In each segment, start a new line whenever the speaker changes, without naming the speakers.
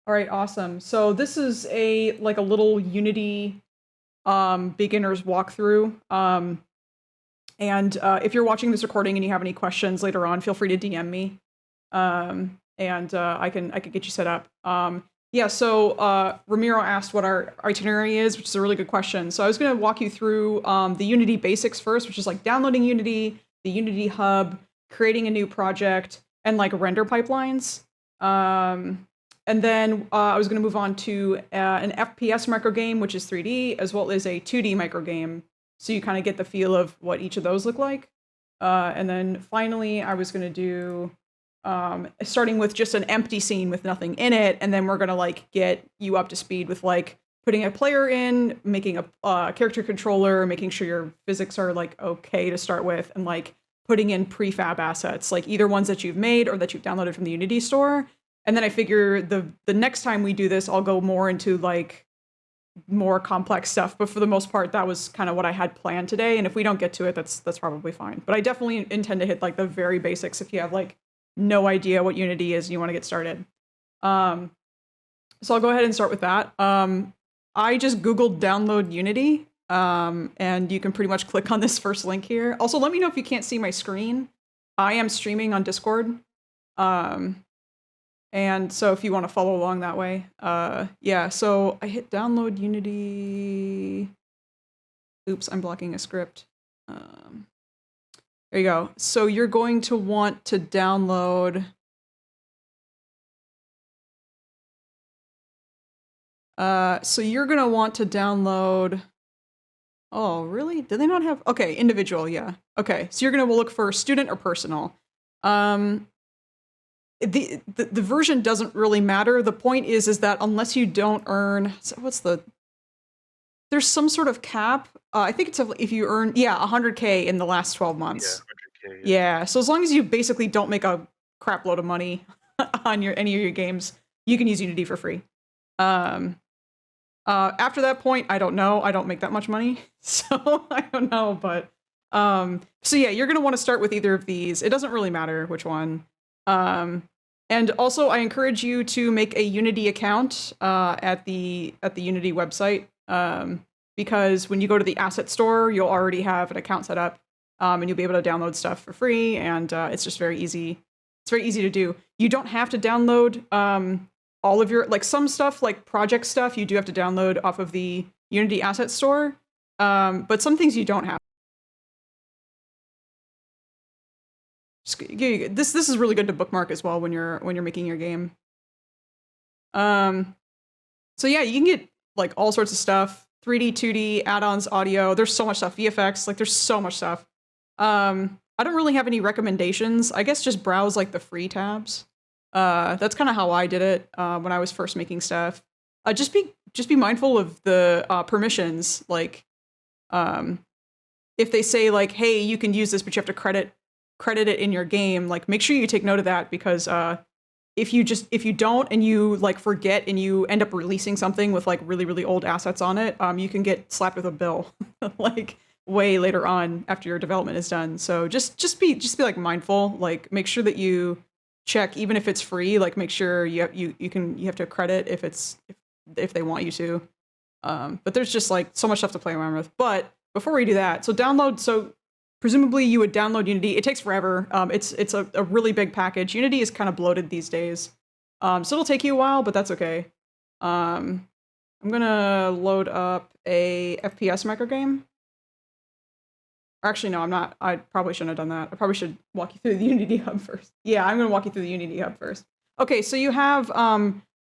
All right, awesome. So this is a little Unity beginner's walkthrough. And if you're watching this recording and you have any questions later on, feel free to DM me, and I can get you set up. Yeah. So Ramiro asked what our itinerary is, which is a really good question. So I was going to walk you through the Unity basics first, which is like downloading Unity, the Unity hub, creating a new project, and like render pipelines. And then I was going to move on to an FPS microgame, which is 3D, as well as a 2D microgame. So you kind of get the feel of what each of those look like. And then finally, I was going to do, starting with just an empty scene with nothing in it. And then we're going to like get you up to speed with like putting a player in, making a character controller, making sure your physics are like okay to start with, and like putting in prefab assets, like either ones that you've made or that you've downloaded from the Unity store. And then I figure the next time we do this, I'll go more into like more complex stuff. But for the most part, that was kind of what I had planned today. And if we don't get to it, that's probably fine. But I definitely intend to hit like the very basics if you have like no idea what Unity is and you want to get started. So I'll go ahead and start with that. I just Googled download Unity, and you can pretty much click on this first link here. Also, let me know if you can't see my screen. I am streaming on Discord. And so if you want to follow along that way, yeah, so I hit download Unity. Oops, I'm blocking a script. There you go. So you're going to want to download. So you're going to want to download. Oh, really? Did they not have? Okay, individual, yeah. Okay, so you're going to look for student or personal. The version doesn't really matter. The point is that unless you don't earn, so there's some sort of cap. I think it's if you earn 100K in the last 12 months.
Yeah, 100K.
Yeah. So as long as you basically don't make a crap load of money on any of your games, you can use Unity for free. After that point, I don't know. I don't make that much money, so I don't know. But so yeah, you're gonna want to start with either of these. It doesn't really matter which one. And also, I encourage you to make a Unity account at the Unity website, because when you go to the asset store, you'll already have an account set up, and you'll be able to download stuff for free. And it's just very easy. It's very easy to do. You don't have to download all of your, like some stuff, like project stuff, you do have to download off of the Unity asset store, but some things you don't have. This is really good to bookmark as well when you're making your game. So yeah, you can get like all sorts of stuff, 3D, 2D, add-ons, audio. There's so much stuff, VFX, like there's so much stuff. I don't really have any recommendations. I guess just browse like the free tabs. That's kind of how I did it when I was first making stuff. Just be mindful of the permissions. Like, if they say like, hey, you can use this, but you have to credit it in your game, like make sure you take note of that, because if you don't and you like forget and you end up releasing something with like really old assets on it, you can get slapped with a bill like way later on after your development is done. So just be like mindful, like make sure that you check, even if it's free, like make sure you have to credit if they want you to. But there's just like so much stuff to play around with. But before we do that, so presumably you would download Unity. It takes forever. It's a really big package. Unity is kind of bloated these days. So it'll take you a while, but that's okay. I'm gonna load up a FPS microgame. Actually, no, I'm not. I probably shouldn't have done that. I probably should walk you through the Unity hub first. Yeah, I'm gonna walk you through the Unity hub first. Okay, so you have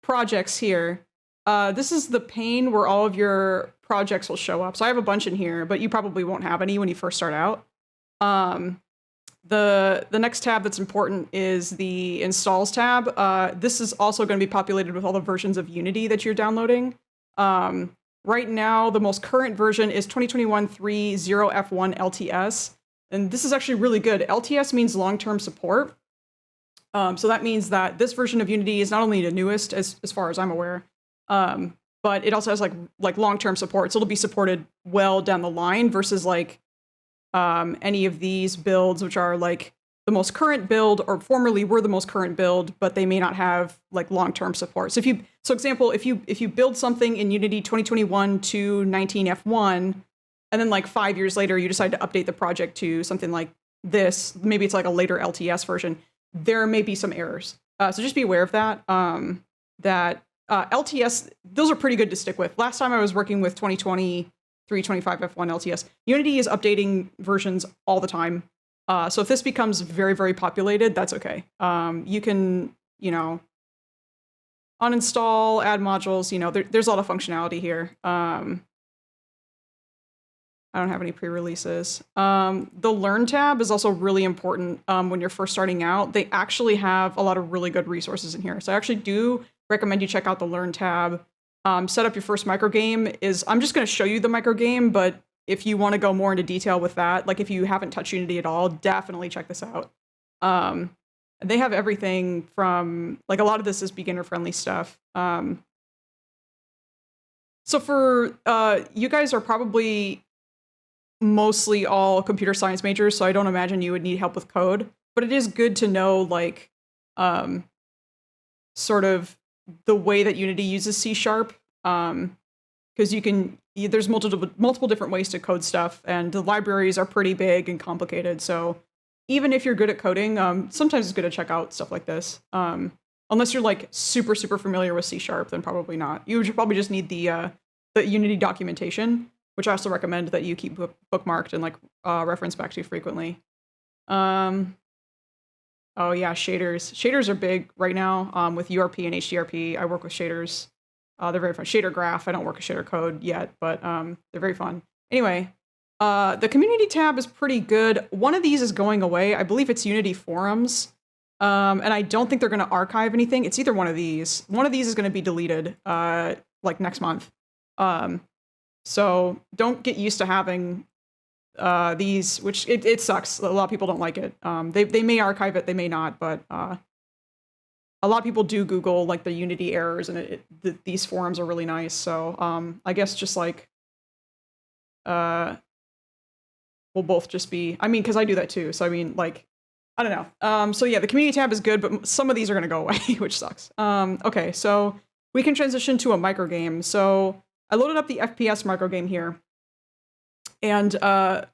projects here. This is the pane where all of your projects will show up. So I have a bunch in here, but you probably won't have any when you first start out. The next tab that's important is the installs tab. This is also going to be populated with all the versions of Unity that you're downloading. Right now, the most current version is 2021 3.0F1 LTS. And this is actually really good. LTS means long-term support. So that means that this version of Unity is not only the newest, as far as I'm aware, but it also has like long-term support. So it'll be supported well down the line versus like any of these builds, which are like the most current build, or formerly were the most current build, but they may not have like long-term support. So example, if you build something in Unity 2021 to 19 F1, and then like 5 years later you decide to update the project to something like this, maybe it's like a later LTS version, there may be some errors. So just be aware of that. LTS, those are pretty good to stick with. Last time I was working with 2023-25 F1 LTS, Unity is updating versions all the time. So if this becomes very, very populated, that's okay. You can, uninstall, add modules, there's a lot of functionality here. I don't have any pre-releases. The Learn tab is also really important when you're first starting out. They actually have a lot of really good resources in here. So I actually do recommend you check out the Learn tab. Set up your first microgame I'm just going to show you the microgame, but if you want to go more into detail with that, like if you haven't touched Unity at all, definitely check this out. They have everything from, like a lot of this is beginner-friendly stuff. So for, you guys are probably mostly all computer science majors, so I don't imagine you would need help with code, but it is good to know like sort of the way that Unity uses C#, because there's multiple different ways to code stuff, and the libraries are pretty big and complicated. So even if you're good at coding, sometimes it's good to check out stuff like this. Unless you're like super familiar with C#, then probably not. You should probably just need the Unity documentation, which I also recommend that you keep bookmarked and like reference back to frequently. Oh yeah, shaders. Shaders are big right now with URP and HDRP. I work with shaders. They're very fun. Shader graph. I don't work with shader code yet, but they're very fun. Anyway, the community tab is pretty good. One of these is going away. I believe it's Unity forums. And I don't think they're going to archive anything. It's either one of these. One of these is going to be deleted like next month. So don't get used to having these, which it sucks. A lot of people don't like it. They may archive it, they may not, but a lot of people do Google like the Unity errors, and these forums are really nice. So I guess just like we'll both just be, I mean, because I do that too. So I mean, like, I don't know. So yeah, the community tab is good, but some of these are going to go away, which sucks. Okay, so we can transition to a microgame. So I loaded up the FPS microgame here. And the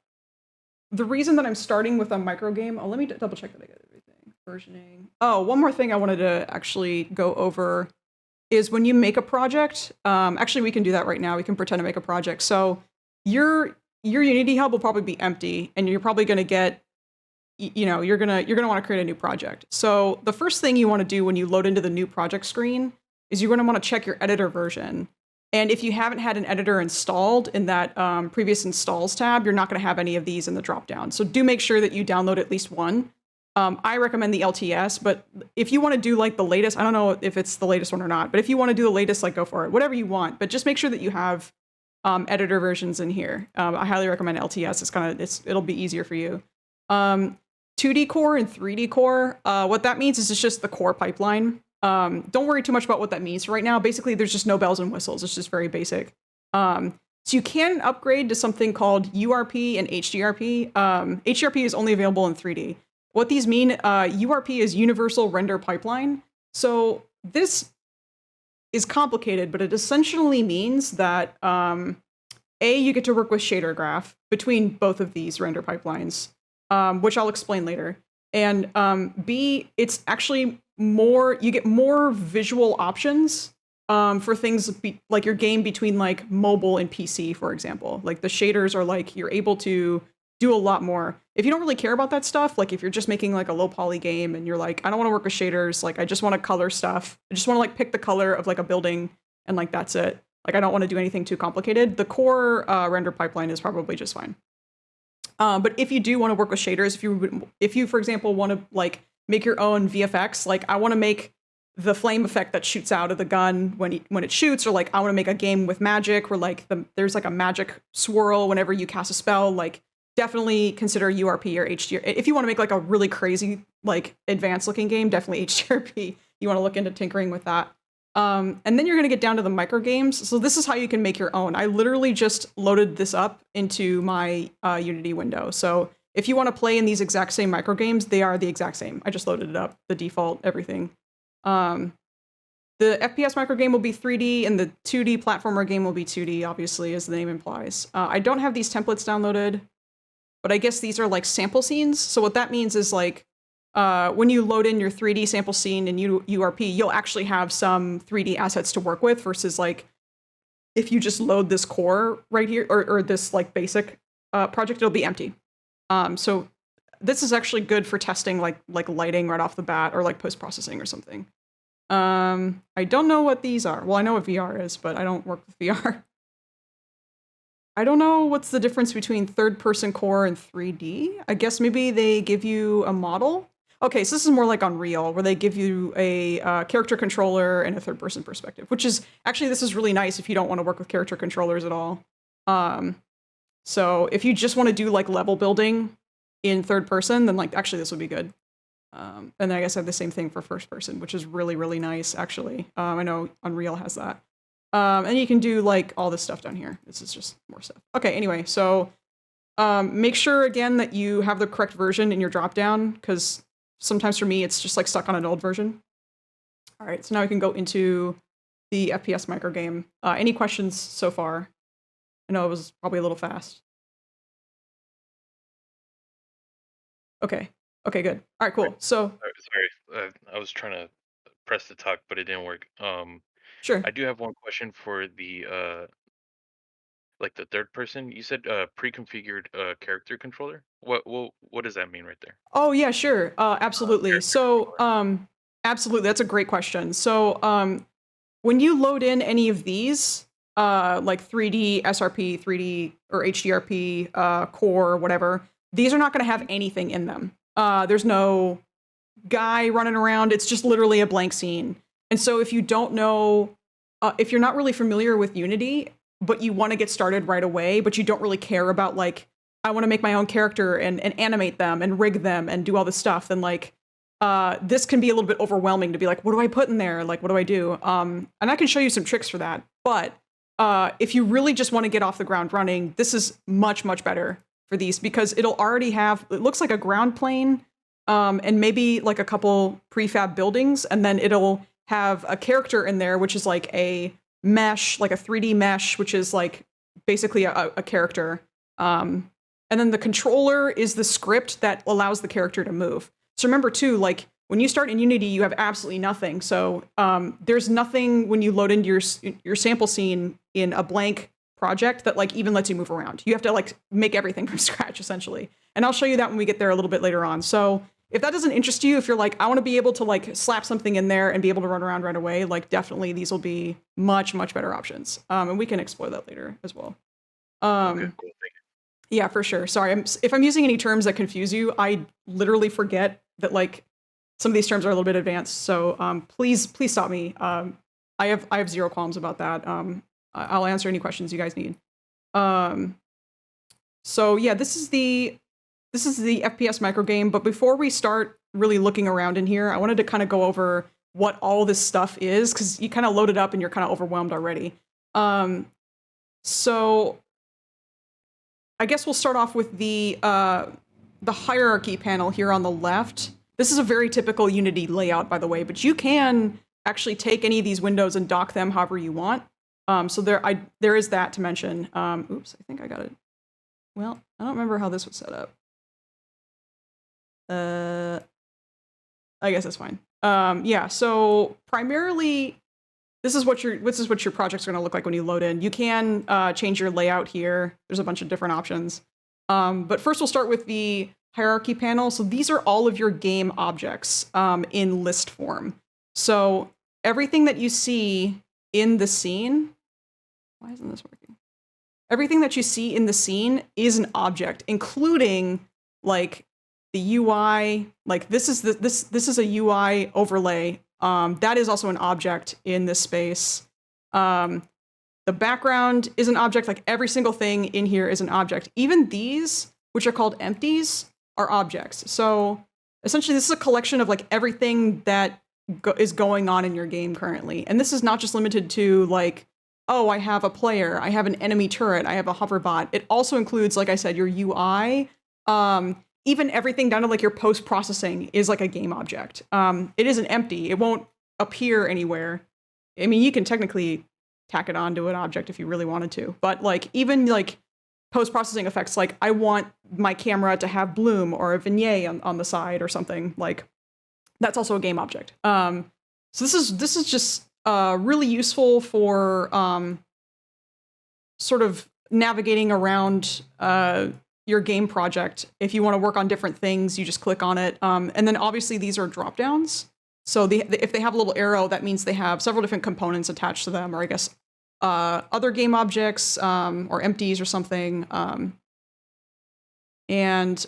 reason that I'm starting with a microgame, let me double check that I got everything. Versioning. Oh, one more thing I wanted to actually go over is when you make a project, actually we can do that right now. We can pretend to make a project. So your Unity hub will probably be empty, and you're probably going to get, you're gonna want to create a new project. So the first thing you want to do when you load into the new project screen is you're going to want to check your editor version. And if you haven't had an editor installed in that previous installs tab, you're not going to have any of these in the dropdown. So do make sure that you download at least one. I recommend the LTS, but if you want to do like the latest, I don't know if it's the latest one or not, but if you want to do the latest, like go for it, whatever you want. But just make sure that you have editor versions in here. I highly recommend LTS. It'll be easier for you. 2D core and 3D core. What that means is it's just the core pipeline. Don't worry too much about what that means right now. Basically, there's just no bells and whistles. It's just very basic. So you can upgrade to something called URP and HDRP. HDRP is only available in 3D. What these mean, URP is Universal Render Pipeline. So this is complicated, but it essentially means that you get to work with shader graph between both of these render pipelines, which I'll explain later. And B, it's actually you get more visual options for things like your game between like mobile and PC, for example. Like the shaders are like, you're able to do a lot more. If you don't really care about that stuff, like if you're just making like a low poly game and you're like, I don't want to work with shaders, like I just want to color stuff. I just want to like pick the color of like a building and like that's it. Like I don't want to do anything too complicated. The core render pipeline is probably just fine. But if you do want to work with shaders, if you, for example, want to like make your own VFX, like I want to make the flame effect that shoots out of the gun when it shoots, or like I want to make a game with magic where like there's like a magic swirl whenever you cast a spell, like definitely consider URP or HDRP. If you want to make like a really crazy, like advanced looking game, definitely HDRP. You want to look into tinkering with that. And then you're going to get down to the micro games. So this is how you can make your own. I literally just loaded this up into my Unity window. So if you want to play in these exact same micro games, they are the exact same. I just loaded it up, the default, everything. The FPS micro game will be 3D, and the 2D platformer game will be 2D, obviously, as the name implies. I don't have these templates downloaded, but I guess these are like sample scenes. So what that means is like, when you load in your 3D sample scene in URP, you'll actually have some 3D assets to work with versus like, if you just load this core right here, or this like basic project, it'll be empty. So this is actually good for testing like lighting right off the bat, or like post-processing or something. I don't know what these are. Well, I know what VR is, but I don't work with VR. I don't know what's the difference between third-person core and 3D. I guess maybe they give you a model. Okay, so this is more like Unreal, where they give you a character controller and a third-person perspective, which is, actually, this is really nice if you don't want to work with character controllers at all. So if you just want to do like level building in third person, then like, actually this would be good. And then I guess I have the same thing for first person, which is really, really nice, actually. I know Unreal has that. And you can do like all this stuff down here. This is just more stuff. Okay, anyway, so make sure again that you have the correct version in your dropdown, because sometimes for me, it's just like stuck on an old version. All right, so now we can go into the FPS micro game. Any questions so far? I know it was probably a little fast. Okay. Okay, good. All right, cool. So,
Sorry, I was trying to press the talk, but it didn't work.
sure.
I do have one question for the like the third person. You said pre-configured character controller. What does that mean right there?
Oh, yeah, sure. Absolutely.
Character
So,
controller.
absolutely, that's a great question. So, when you load in any of these, like 3D, SRP, 3D, or HDRP, core, whatever, these are not going to have anything in them. There's no guy running around. It's just literally a blank scene. And so if you don't know, if you're not really familiar with Unity, but you want to get started right away, but you don't really care about like, I want to make my own character and animate them and rig them and do all this stuff, then like, this can be a little bit overwhelming to be like, what do I put in there? Like, what do I do? And I can show you some tricks for that. But if you really just want to get off the ground running, this is much, much better for these, because it'll already have, it looks like a ground plane, and maybe like a couple prefab buildings, and then it'll have a character in there, which is like a mesh, like a 3D mesh, which is like basically a character. And then the controller is the script that allows the character to move. So remember too, like when you start in Unity, you have absolutely nothing. So there's nothing when you load into your sample scene in a blank project that like even lets you move around. You have to like make everything from scratch essentially. And I'll show you that when we get there a little bit later on. So if that doesn't interest you, if you're like, I want to be able to like slap something in there and be able to run around right away, like definitely these will be much, much better options. And we can explore that later as well.
Okay, cool. Thank
Yeah, for sure. Sorry, if I'm using any terms that confuse you, I literally forget that like some of these terms are a little bit advanced. So please stop me. I have zero qualms about that. I'll answer any questions you guys need. So yeah, this is the FPS micro game. But before we start really looking around in here, I wanted to kind of go over what all this stuff is, because you kind of load it up and you're kind of overwhelmed already. So I guess we'll start off with the hierarchy panel here on the left. This is a very typical Unity layout, by the way, but you can actually take any of these windows and dock them however you want. So there is that to mention. Oops, I think I got it. Well, I don't remember how this was set up. I guess that's fine. Yeah, so primarily, this is what your projects are going to look like when you load in. You can change your layout here. There's a bunch of different options. But first, we'll start with the hierarchy panel. So these are all of your game objects in list form. So everything that you see in the scene, why isn't this working? Everything that you see in the scene is an object, including like the UI. Like this is a UI overlay. That is also an object in this space. The background is an object. Like every single thing in here is an object. Even these, which are called empties, are objects. So essentially, this is a collection of like everything that is going on in your game currently. And this is not just limited to like, oh, I have a player, I have an enemy turret, I have a hoverbot. It also includes, like I said, your UI, Even everything down to like your post-processing is like a game object. It isn't empty. It won't appear anywhere. I mean, you can technically tack it onto an object if you really wanted to, but like even like post-processing effects, like I want my camera to have bloom or a vignette on the side or something, like that's also a game object. So this is just really useful for sort of navigating around your game project. If you want to work on different things, you just click on it. And then obviously these are drop downs. So if they have a little arrow, that means they have several different components attached to them, or I guess other game objects or empties or something. And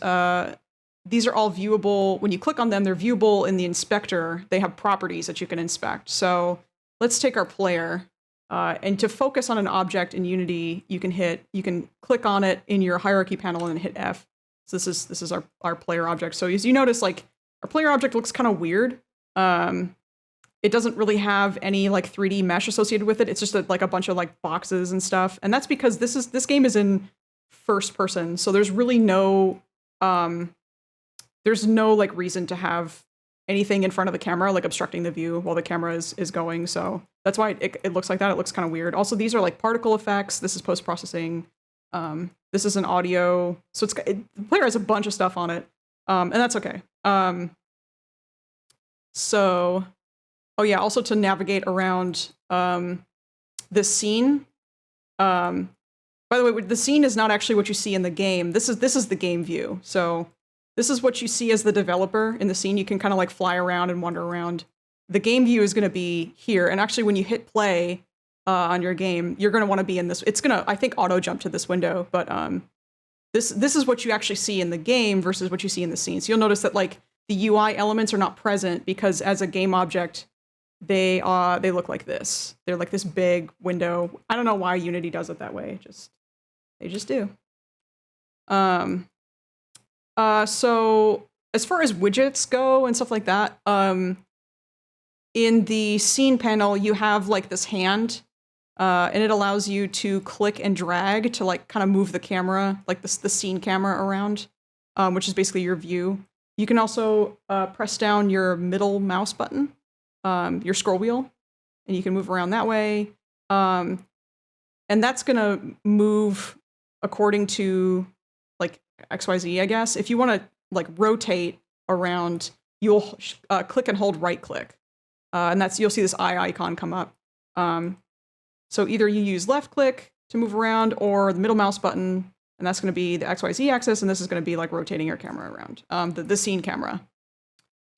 these are all viewable. When you click on them, they're viewable in the inspector. They have properties that you can inspect. So let's take our player. And to focus on an object in Unity, you can click on it in your hierarchy panel and hit F. So this is our player object. So as you notice, like our player object looks kind of weird. It doesn't really have any like 3D mesh associated with it. It's just like a bunch of like boxes and stuff. And that's because this game is in first person. So there's really no like reason to have anything in front of the camera, like obstructing the view while the camera is going. So that's why it looks like that. It looks kind of weird. Also, these are like particle effects. This is post-processing. This is an audio. So the player has a bunch of stuff on it. And that's okay. So, oh yeah, also to navigate around this scene. By the way, the scene is not actually what you see in the game. This is the game view. So this is what you see as the developer in the scene. You can kind of like fly around and wander around. The game view is going to be here. And actually, when you hit play on your game, you're going to want to be in this. It's going to, I think, auto jump to this window. But this is what you actually see in the game versus what you see in the scene. So you'll notice that like the UI elements are not present because as a game object, they look like this. They're like this big window. I don't know why Unity does it that way. They just do. So as far as widgets go and stuff like that, in the scene panel, you have like this hand, and it allows you to click and drag to like kind of move the camera, like the scene camera around, which is basically your view. You can also press down your middle mouse button, your scroll wheel, and you can move around that way. And that's gonna move according to like XYZ, I guess. If you want to like rotate around, you'll click and hold right click. And you'll see this eye icon come up. So either you use left click to move around or the middle mouse button, and that's going to be the XYZ axis, and this is going to be like rotating your camera around, the scene camera,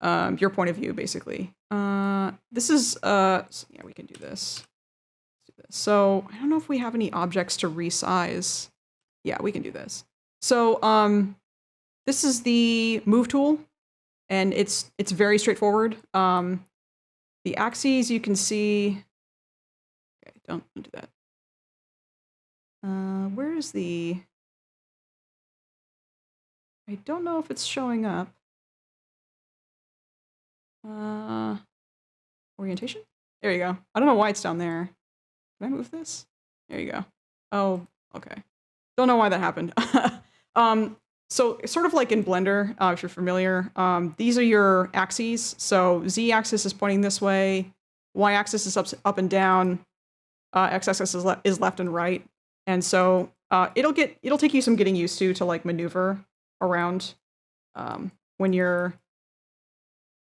your point of view, basically. This is, yeah, we can do this. So I don't know if we have any objects to resize. Yeah, we can do this. So this is the move tool, and it's very straightforward. The axes you can see. Okay, don't do that. Where's the? I don't know if it's showing up. Orientation? There you go. I don't know why it's down there. Can I move this? There you go. Oh, okay. Don't know why that happened. So sort of like in Blender, if you're familiar, these are your axes. So Z-axis is pointing this way, Y-axis is up and down, X-axis is left and right, and so it'll take you some getting used to like maneuver around when you're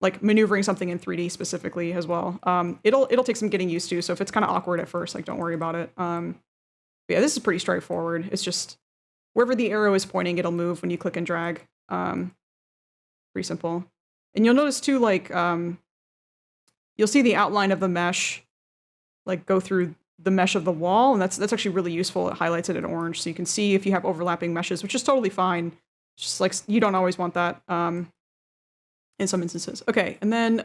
like maneuvering something in 3D specifically as well. It'll take some getting used to. So if it's kind of awkward at first, like don't worry about it. But yeah, this is pretty straightforward. It's just wherever the arrow is pointing, it'll move when you click and drag. Pretty simple. And you'll notice too, like, you'll see the outline of the mesh, like go through the mesh of the wall, and that's actually really useful. It highlights it in orange, so you can see if you have overlapping meshes, which is totally fine. It's just like, you don't always want that in some instances. Okay, and then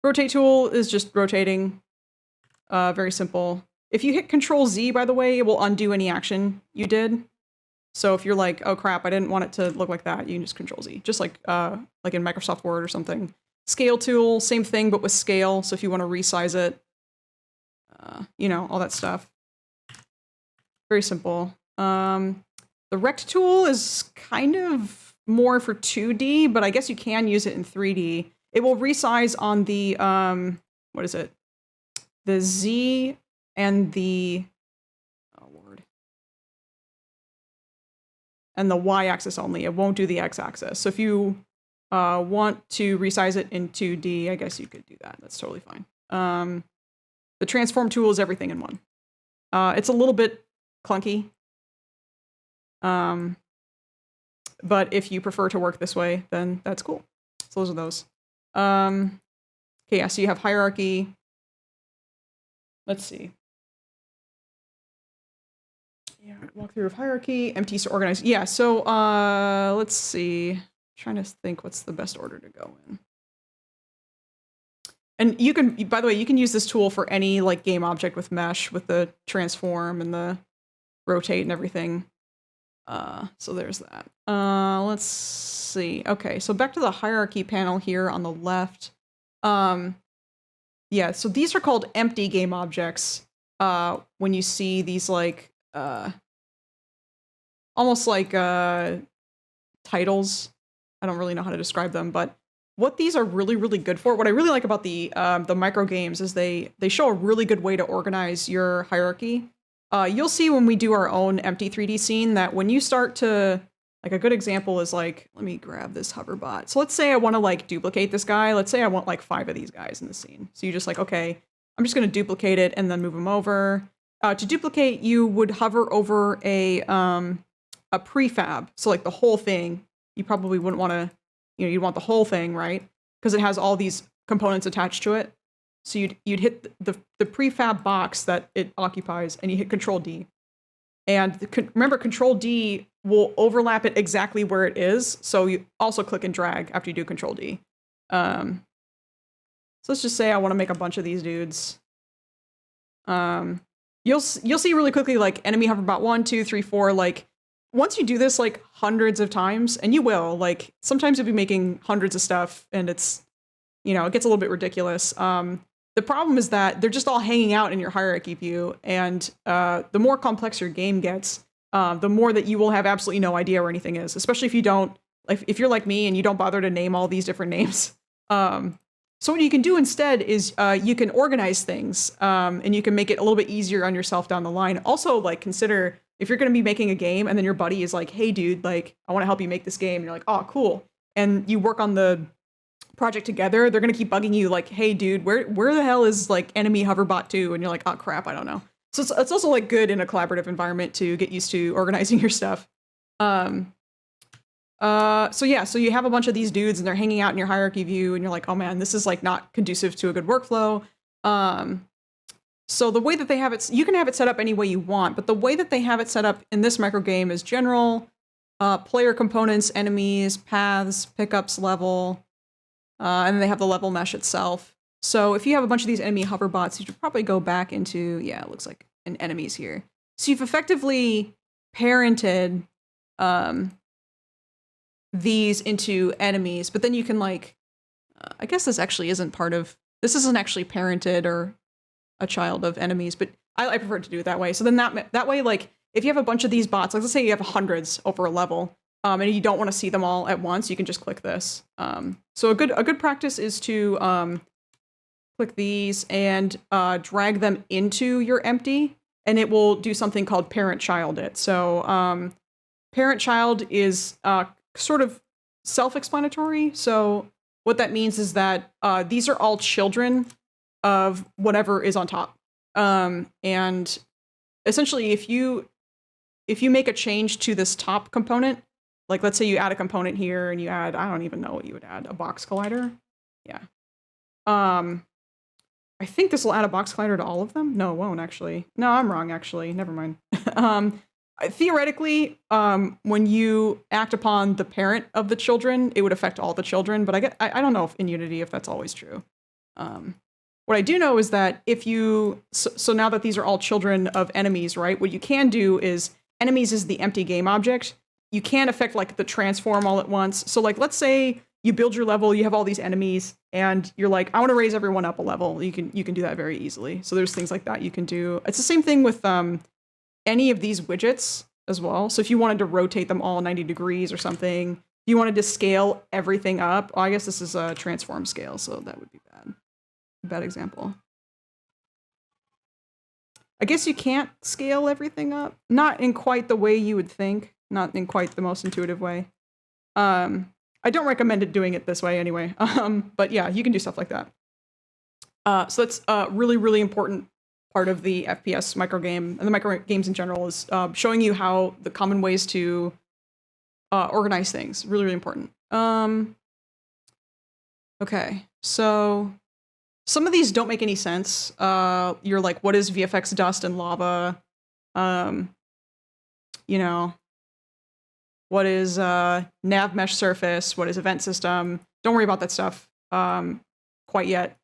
rotate tool is just rotating. Very simple. If you hit Control Z, by the way, it will undo any action you did. So if you're like, oh crap, I didn't want it to look like that, you can just Control Z, just like in Microsoft Word or something. Scale tool, same thing, but with scale. So if you want to resize it, you know, all that stuff. Very simple. The rect tool is kind of more for 2D, but I guess you can use it in 3D. It will resize on the, what is it? The Z and the, oh lord. And the Y-axis only. It won't do the X-axis. So if you want to resize it in 2D, I guess you could do that. That's totally fine. The transform tool is everything in one. It's a little bit clunky. But if you prefer to work this way, then that's cool. So those are those. Okay, yeah, so you have hierarchy. Let's see. Yeah, walkthrough of hierarchy, empty to organize. Yeah, so let's see. I'm trying to think what's the best order to go in. And you can, by the way, you can use this tool for any like game object with mesh, with the transform and the rotate and everything. So there's that. Let's see. Okay, so back to the hierarchy panel here on the left. Yeah, so these are called empty game objects. When you see these like, almost like titles. I don't really know how to describe them, but what these are really, really good for, what I really like about the micro games is they show a really good way to organize your hierarchy. You'll see when we do our own empty 3D scene that when you start to, like a good example is like, let me grab this hoverbot. So let's say I want to like duplicate this guy. Let's say I want like 5 of these guys in the scene. So you just like, okay, I'm just going to duplicate it and then move them over. To duplicate, you would hover over a prefab. So like the whole thing, you probably wouldn't want to, you'd want the whole thing, right? Because it has all these components attached to it. So you'd hit the prefab box that it occupies, and you hit Control D. And remember, Control D will overlap it exactly where it is. So you also click and drag after you do Control D. So let's just say I want to make a bunch of these dudes. You'll see really quickly like enemy hoverbot 1, 2, 3, 4. Like once you do this like hundreds of times, and you will, like sometimes you'll be making hundreds of stuff, and it's, it gets a little bit ridiculous. The problem is that they're just all hanging out in your hierarchy view, and the more complex your game gets, the more that you will have absolutely no idea where anything is, especially if you don't, if you're like me and you don't bother to name all these different names. So what you can do instead is you can organize things, and you can make it a little bit easier on yourself down the line. Also, like consider if you're going to be making a game and then your buddy is like, hey dude, like I want to help you make this game. And you're like, oh, cool. And you work on the project together, they're going to keep bugging you like, hey dude, where the hell is like enemy hoverbot 2? And you're like, oh crap, I don't know. So it's also like good in a collaborative environment to get used to organizing your stuff. So yeah, so you have a bunch of these dudes and they're hanging out in your hierarchy view, and you're like, oh man, this is like not conducive to a good workflow. So the way that they have it, you can have it set up any way you want, but the way that they have it set up in this micro game is general, player components, enemies, paths, pickups, level, and then they have the level mesh itself. So if you have a bunch of these enemy hoverbots, you should probably go back into, yeah, it looks like an enemies here. So you've effectively parented these into enemies, but then you can like, I guess this actually isn't this isn't actually parented or a child of enemies, but I prefer to do it that way. So then that way, like if you have a bunch of these bots, like let's say you have hundreds over a level, and you don't want to see them all at once, you can just click this. So a good practice is to click these and drag them into your empty, and it will do something called parent-child it. So parent-child is sort of self-explanatory. So what that means is that these are all children of whatever is on top. And essentially, if you make a change to this top component, like let's say you add a component here and you add, I don't even know what you would add, a box collider. Yeah. I think this will add a box collider to all of them. No, it won't actually. No, I'm wrong actually. Never mind. Theoretically, when you act upon the parent of the children, it would affect all the children, but I don't know if in Unity if that's always true. What I do know is that if you, so now that these are all children of enemies, right? What you can do is, enemies is the empty game object. You can affect like the transform all at once. So like, let's say you build your level, you have all these enemies, and you're like, I want to raise everyone up a level. You can do that very easily. So there's things like that you can do. It's the same thing with any of these widgets. as well. So if you wanted to rotate them all 90 degrees or something, if you wanted to scale everything up, I guess this is a transform scale, so that would be bad. Bad example. I guess you can't scale everything up. Not in quite the way you would think. Not in quite the most intuitive way. I don't recommend doing it this way anyway. But yeah, you can do stuff like that. So that's a really, really important part of the FPS microgame, and the microgames in general, is showing you how the common ways to organize things. Really, really important. Okay, so some of these don't make any sense. You're like, what is VFX dust and lava? You know, what is nav mesh surface? What is event system? Don't worry about that stuff quite yet.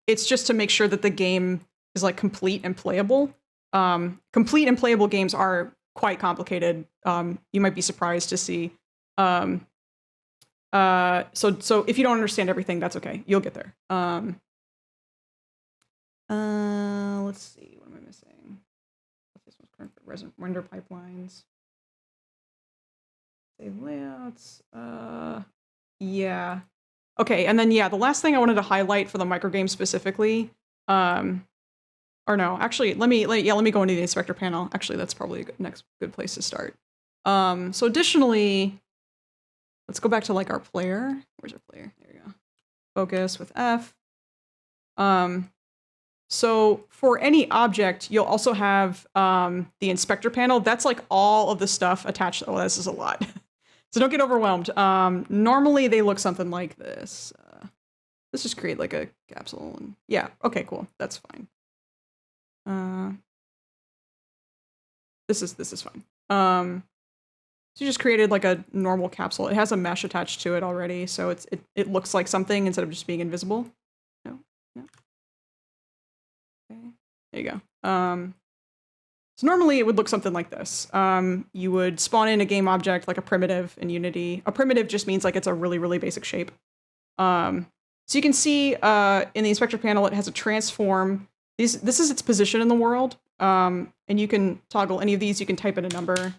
It's just to make sure that the game is like complete and playable. Complete and playable games are quite complicated. You might be surprised to see. So if you don't understand everything, that's okay. You'll get there. Let's see. What am I missing? This was current render pipelines. Save layouts. Yeah. Okay, and then yeah, the last thing I wanted to highlight for the microgame specifically, or no, actually, let me go into the inspector panel. Actually, that's probably a next good place to start. So additionally, let's go back to like our player. Where's our player? There we go. Focus with F. So for any object, you'll also have the inspector panel. That's like all of the stuff attached. Oh, this is a lot. So don't get overwhelmed. Normally they look something like this. Let's just create like a capsule. And yeah, okay, cool. That's fine. This is fine. So you just created like a normal capsule. It has a mesh attached to it already, so it looks like something instead of just being invisible. No. Okay, there you go. So normally it would look something like this. You would spawn in a game object like a primitive in Unity. A primitive just means like it's a really, really basic shape. So you can see in the inspector panel, it has a transform. This is its position in the world. And you can toggle any of these. You can type in a number.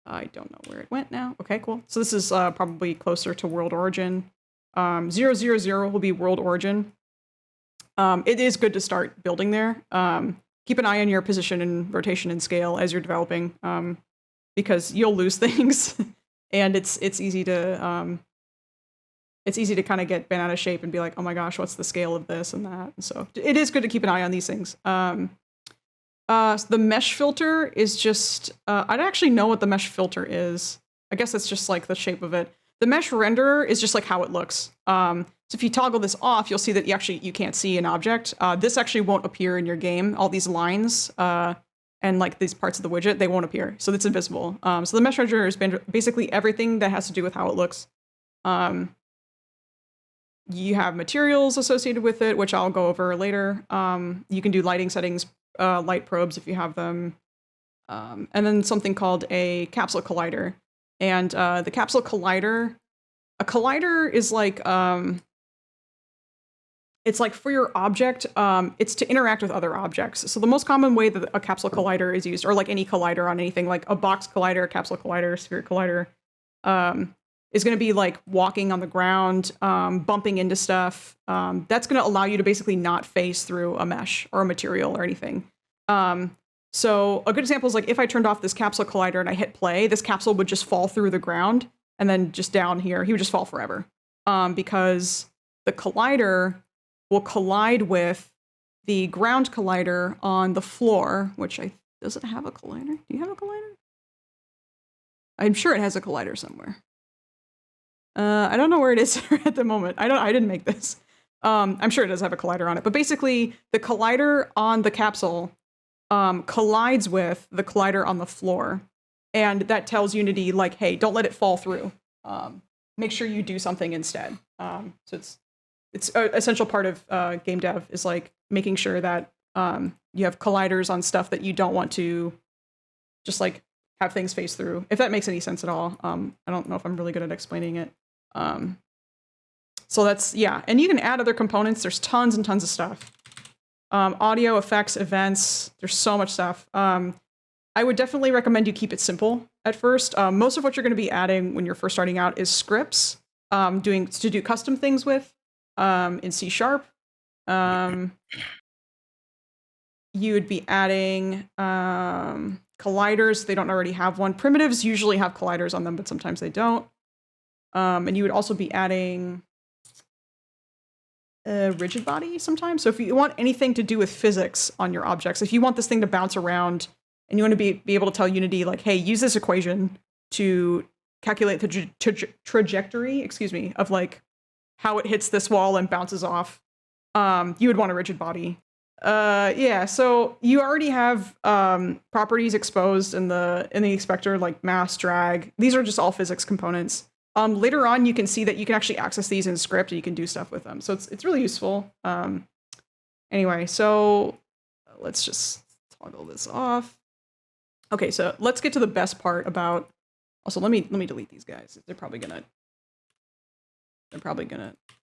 I don't know where it went now. Okay, cool. So this is probably closer to world origin. 000 will be world origin. It is good to start building there. Keep an eye on your position and rotation and scale as you're developing, because you'll lose things, and it's easy to kind of get bent out of shape and be like, oh my gosh, what's the scale of this and that? And so it is good to keep an eye on these things. So the mesh filter is just I don't actually know what the mesh filter is. I guess it's just like the shape of it. The mesh renderer is just like how it looks. So if you toggle this off, you'll see that you can't see an object. This actually won't appear in your game. All these lines and like these parts of the widget, they won't appear. So it's invisible. So the mesh renderer is basically everything that has to do with how it looks. You have materials associated with it, which I'll go over later. You can do lighting settings, light probes if you have them. And then something called a capsule collider. And the capsule collider, a collider is like, it's like for your object, it's to interact with other objects. So the most common way that a capsule collider is used, or like any collider on anything, like a box collider, a capsule collider, sphere collider, is going to be like walking on the ground, bumping into stuff. That's going to allow you to basically not phase through a mesh or a material or anything. So a good example is like if I turned off this capsule collider and I hit play, this capsule would just fall through the ground, and then just down here, he would just fall forever. Because the collider will collide with the ground collider on the floor, which does it have a collider? Do you have a collider? I'm sure it has a collider somewhere. I don't know where it is at the moment. I didn't make this. I'm sure it does have a collider on it, but basically the collider on the capsule collides with the collider on the floor, and that tells Unity like, hey, don't let it fall through. Make sure you do something instead. So it's an essential part of game dev is like making sure that you have colliders on stuff that you don't want to just like have things phase through, if that makes any sense at all. I don't know if I'm really good at explaining it. So that's, yeah. And you can add other components. There's tons and tons of stuff. Audio, effects, events. There's so much stuff. I would definitely recommend you keep it simple at first. Most of what you're going to be adding when you're first starting out is scripts, to do custom things with in C#. You would be adding colliders. They don't already have one. Primitives usually have colliders on them, but sometimes they don't. And you would also be adding a rigid body sometimes. So if you want anything to do with physics on your objects, if you want this thing to bounce around and you want to be able to tell Unity, like, hey, use this equation to calculate the trajectory, of like how it hits this wall and bounces off, you would want a rigid body. Yeah, so you already have properties exposed in the expector, like mass, drag. These are just all physics components. Later on, you can see that you can actually access these in script and you can do stuff with them. So it's really useful. Anyway, so let's just toggle this off. Okay, so let's get to the best part about. Also, let me delete these guys. They're probably gonna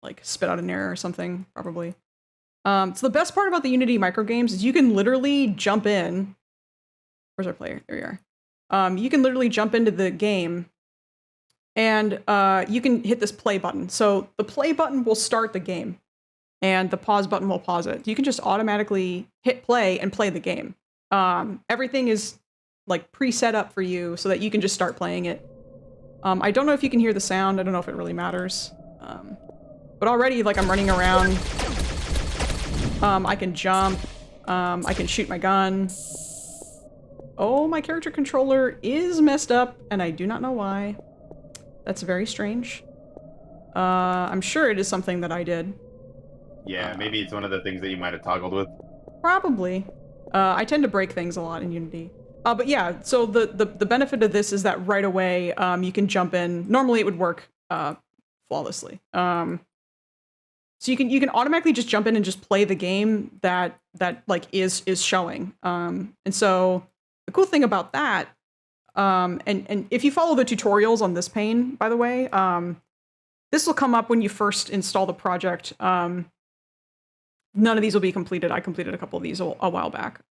like spit out an error or something, probably. So the best part about the Unity microgames is you can literally jump in. Where's our player? There we are. You can literally jump into the game and you can hit this play button. So the play button will start the game and the pause button will pause it. You can just automatically hit play and play the game. Everything is like pre-set up for you so that you can just start playing it. I don't know if you can hear the sound. I don't know if it really matters. But already, like, I'm running around. I can jump. I can shoot my gun. Oh, my character controller is messed up, and I do not know why. That's very strange. I'm sure it is something that I did.
Yeah, maybe it's one of the things that you might have toggled with.
Probably. I tend to break things a lot in Unity. But yeah, so the benefit of this is that right away you can jump in. Normally it would work flawlessly. So you can automatically just jump in and just play the game that like is showing. And so the cool thing about that, and if you follow the tutorials on this pane, by the way, this will come up when you first install the project. None of these will be completed. I completed a couple of these a while back.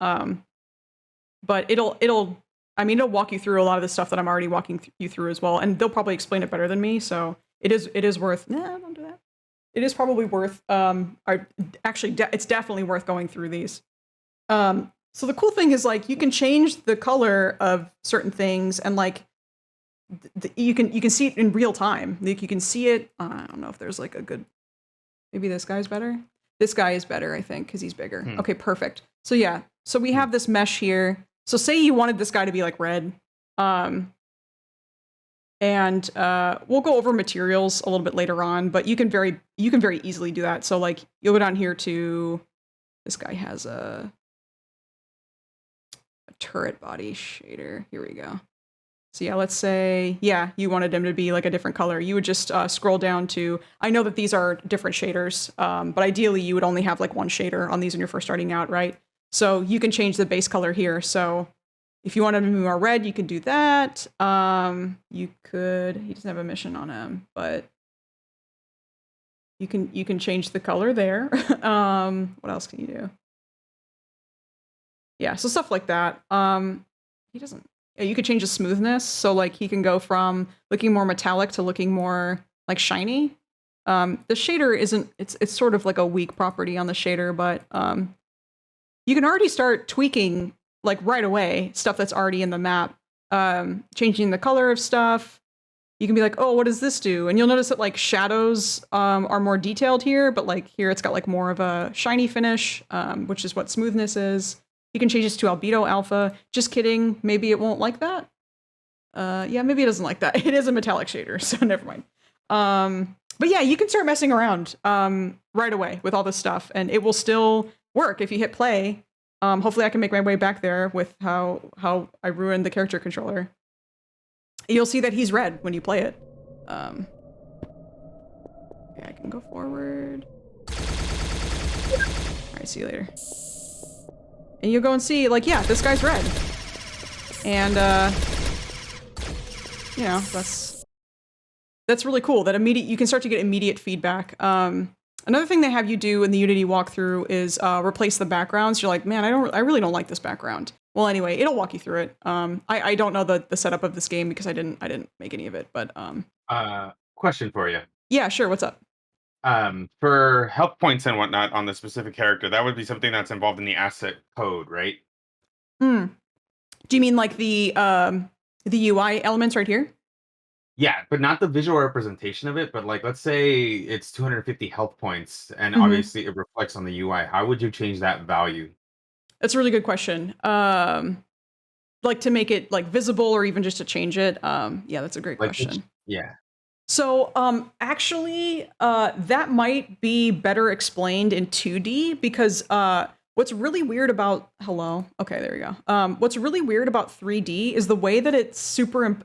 But it'll walk you through a lot of the stuff that I'm already walking you through as well, and they'll probably explain it better than me. So it is worth. Nah, don't do that. It is probably worth. It's definitely worth going through these. So the cool thing is, like, you can change the color of certain things, and like you can see it in real time. Like, you can see it. I don't know if there's like a good. Maybe this guy's better. This guy is better, I think, because he's bigger. Okay, perfect. So yeah, so we have this mesh here. So say you wanted this guy to be like red, and we'll go over materials a little bit later on, but you can very easily do that. So like you'll go down here to, this guy has a turret body shader. Here we go. So yeah, let's say, yeah, you wanted him to be like a different color. You would just scroll down to, I know that these are different shaders, but ideally you would only have like one shader on these when you're first starting out, right? So you can change the base color here. So if you want him to be more red, you can do that. You could, he doesn't have a mission on him, but you can change the color there. What else can you do? Yeah, so stuff like that. He doesn't, yeah, you could change the smoothness. So like he can go from looking more metallic to looking more like shiny. The shader isn't, it's sort of like a weak property on the shader, but you can already start tweaking like right away stuff that's already in the map, changing the color of stuff. You can be like, oh, what does this do? And you'll notice that like shadows are more detailed here, but like here it's got like more of a shiny finish, which is what smoothness is. You can change this to albedo alpha. Just kidding. Maybe it won't like that. Yeah, maybe it doesn't like that. It is a metallic shader, so never mind. But yeah, you can start messing around right away with all this stuff, and it will still work if you hit play. Hopefully I can make my way back there with how I ruined the character controller. You'll see that he's red when you play it. Okay, I can go forward. All right, see you later. And you'll go and see, like, yeah, this guy's red. And, you know, that's really cool. That you can start to get immediate feedback. Another thing they have you do in the Unity walkthrough is replace the backgrounds. You're like, man, I really don't like this background. Well, anyway, it'll walk you through it. I don't know the setup of this game because I didn't make any of it, but
Question for you.
yeah, sure. What's up?
For health points and whatnot on the specific character, that would be something that's involved in the asset code, right?
Hmm. Do you mean like the UI elements right here?
Yeah, but not the visual representation of it. But like, let's say it's 250 health points, and
Hmm.
obviously it reflects on the UI. How would you change that value?
That's a really good question. Like to make it like visible or even just to change it. Yeah, that's a great
Like,
question.
yeah.
So, actually, that might be better explained in 2D because what's really weird about hello, okay, there you go. What's really weird about 3D is the way that it's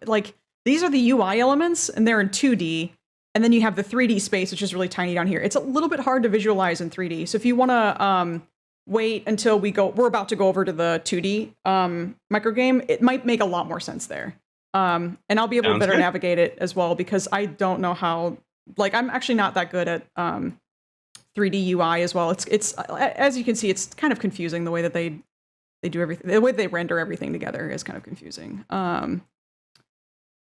like these are the UI elements and they're in 2D, and then you have the 3D space, which is really tiny down here. It's a little bit hard to visualize in 3D. So if you want to wait until we're about to go over to the 2D microgame, it might make a lot more sense there. And I'll be able to
Sounds
better
good.
navigate it as well because I don't know how. Like, I'm actually not that good at 3D UI as well. It's as you can see, it's kind of confusing the way that they do everything. The way they render everything together is kind of confusing.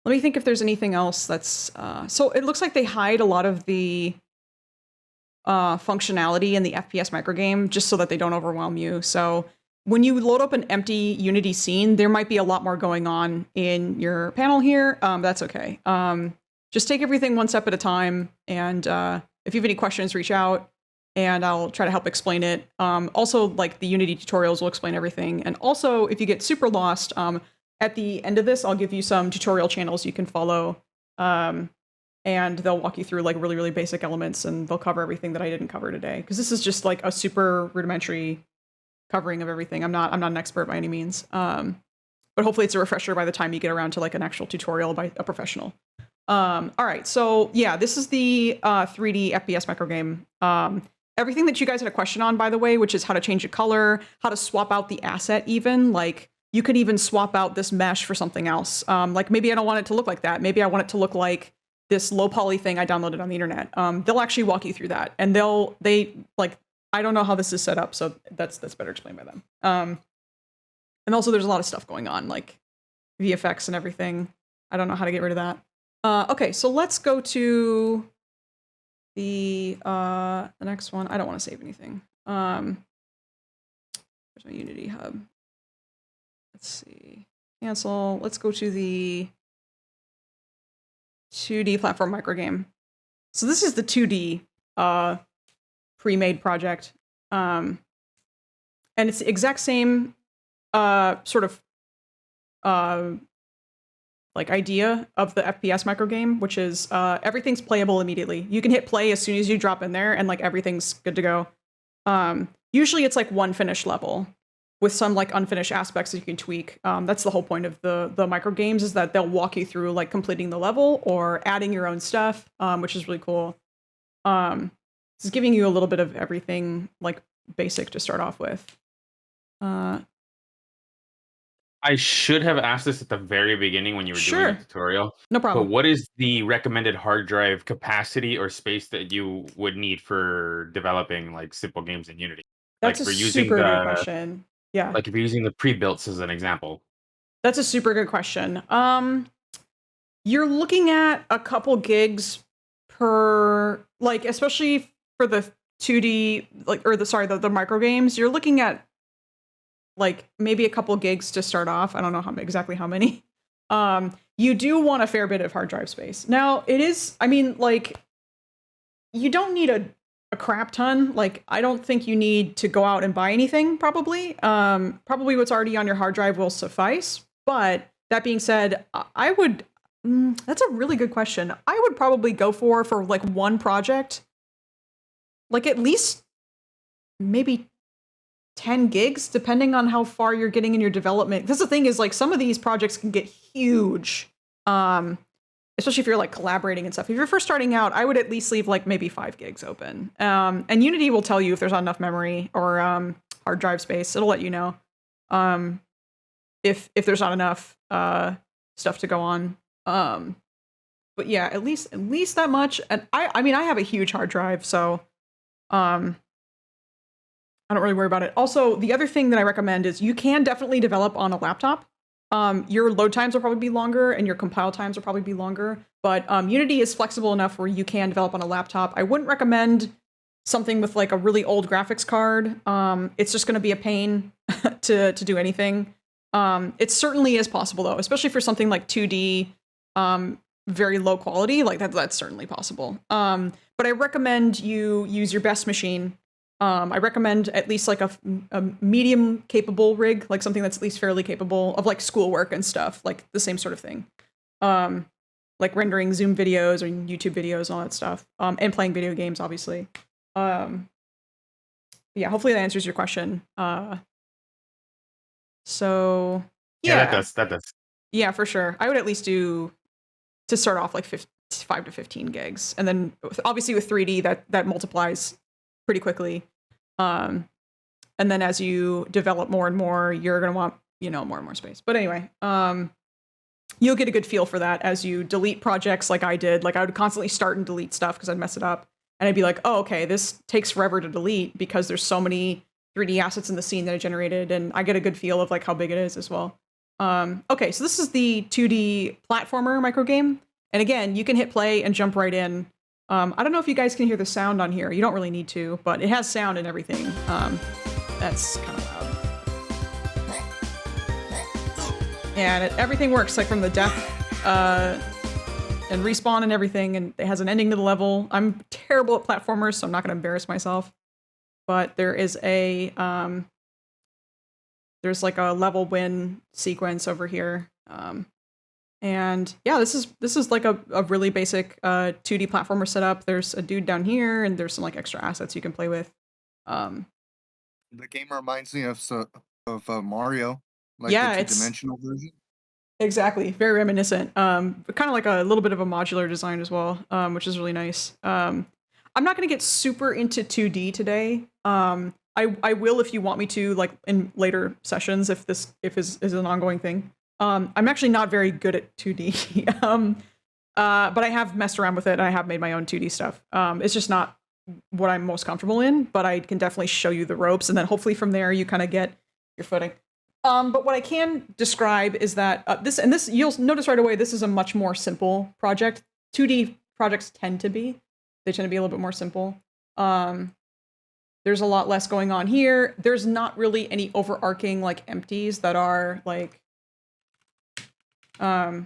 Let me think if there's anything else that's. So it looks like they hide a lot of the functionality in the FPS microgame just so that they don't overwhelm you. So when you load up an empty Unity scene, there might be a lot more going on in your panel here. That's okay. Just take everything one step at a time. And if you have any questions, reach out and I'll try to help explain it. Also, like the Unity tutorials will explain everything. And also, if you get super lost, at the end of this, I'll give you some tutorial channels you can follow. And they'll walk you through like really, really basic elements and they'll cover everything that I didn't cover today. Because this is just like a super rudimentary covering of everything. I'm not an expert by any means. But hopefully it's a refresher by the time you get around to like an actual tutorial by a professional. All right, so yeah, this is the 3D FPS microgame. Everything that you guys had a question on, by the way, which is how to change a color, how to swap out the asset even, like you could even swap out this mesh for something else. Like maybe I don't want it to look like that. Maybe I want it to look like this low poly thing I downloaded on the internet. They'll actually walk you through that. And they like, I don't know how this is set up, so that's better explained by them. And also there's a lot of stuff going on, like VFX and everything. I don't know how to get rid of that. Okay, so let's go to the next one. I don't want to save anything. Where's my Unity hub? Let's see. Cancel. Let's go to the 2D platform microgame. So this is the 2D pre-made project. And it's the exact same sort of like idea of the FPS microgame, which is everything's playable immediately. You can hit play as soon as you drop in there and like everything's good to go. Usually it's like one finished level with some like unfinished aspects that you can tweak. That's the whole point of the micro games, is that they'll walk you through like completing the level or adding your own stuff, which is really cool. It's giving you a little bit of everything like basic to start off with.
I should have asked this at the very beginning when you were
Sure.
doing the tutorial.
No
But
problem.
what is the recommended hard drive capacity or space that you would need for developing like simple games in Unity?
That's
Like
a
for using
super good
the
question. Yeah,
like if you're using the pre-builts as an example.
that's a super good question. You're looking at a couple gigs per, like, especially for the 2D, like, or the micro games, you're looking at like maybe a couple gigs to start off. I don't know exactly how many. You do want a fair bit of hard drive space. Now it is, I mean, like, you don't need a crap ton. Like, I don't think you need to go out and buy anything, probably. Probably what's already on your hard drive will suffice. But that being said, I would, that's a really good question. I would probably go for like one project, like at least maybe 10 gigs, depending on how far you're getting in your development. That's the thing, is like some of these projects can get huge. Especially if you're like collaborating and stuff. If you're first starting out, I would at least leave like maybe 5 gigs open. And Unity will tell you if there's not enough memory or hard drive space. It'll let you know if there's not enough stuff to go on. But yeah, at least that much. And I mean, I have a huge hard drive, so I I don't really worry about it. Also, the other thing that I recommend is you can definitely develop on a laptop. Your load times will probably be longer and your compile times will probably be longer, but Unity is flexible enough where you can develop on a laptop. I wouldn't recommend something with like a really old graphics card. It's just going to be a pain to do anything. It certainly is possible though, especially for something like 2D, very low quality, like that's certainly possible. But I recommend you use your best machine. I recommend at least like a medium capable rig, like something that's at least fairly capable of like schoolwork and stuff, like the same sort of thing. Like rendering Zoom videos or YouTube videos and all that stuff. And playing video games, obviously. Yeah, hopefully that answers your question. So
Yeah, that does.
Yeah, for sure. I would at least do, to start off, like 5 to 15 gigs. And then obviously with 3D, that multiplies pretty quickly. And then as you develop more and more, you're going to want, more and more space. But anyway, you'll get a good feel for that as you delete projects like I did. Like I would constantly start and delete stuff because I'd mess it up. And I'd be like, oh, okay, this takes forever to delete because there's so many 3D assets in the scene that I generated. And I get a good feel of like how big it is as well. Okay, so this is the 2D platformer micro game. And again, you can hit play and jump right in. I don't know if you guys can hear the sound on here. You don't really need to, but it has sound and everything. That's kind of loud. And everything works, like from the death and respawn and everything, and it has an ending to the level. I'm terrible at platformers, so I'm not going to embarrass myself. But there is there's like a level win sequence over here. And yeah, this is like a really basic 2D platformer setup. There's a dude down here, and there's some like extra assets you can play with.
The game reminds me of Mario, like
yeah,
the two-dimensional version.
Exactly, very reminiscent. But kind of like a little bit of a modular design as well, which is really nice. I'm not going to get super into 2D today. I will if you want me to, like in later sessions, if this is an ongoing thing. I'm actually not very good at 2D, but I have messed around with it and I have made my own 2D stuff. It's just not what I'm most comfortable in, but I can definitely show you the ropes, and then hopefully from there you kind of get your footing. But what I can describe is that this you'll notice right away, this is a much more simple project. 2D projects tend to be a little bit more simple. There's a lot less going on here. There's not really any overarching like empties that are like, that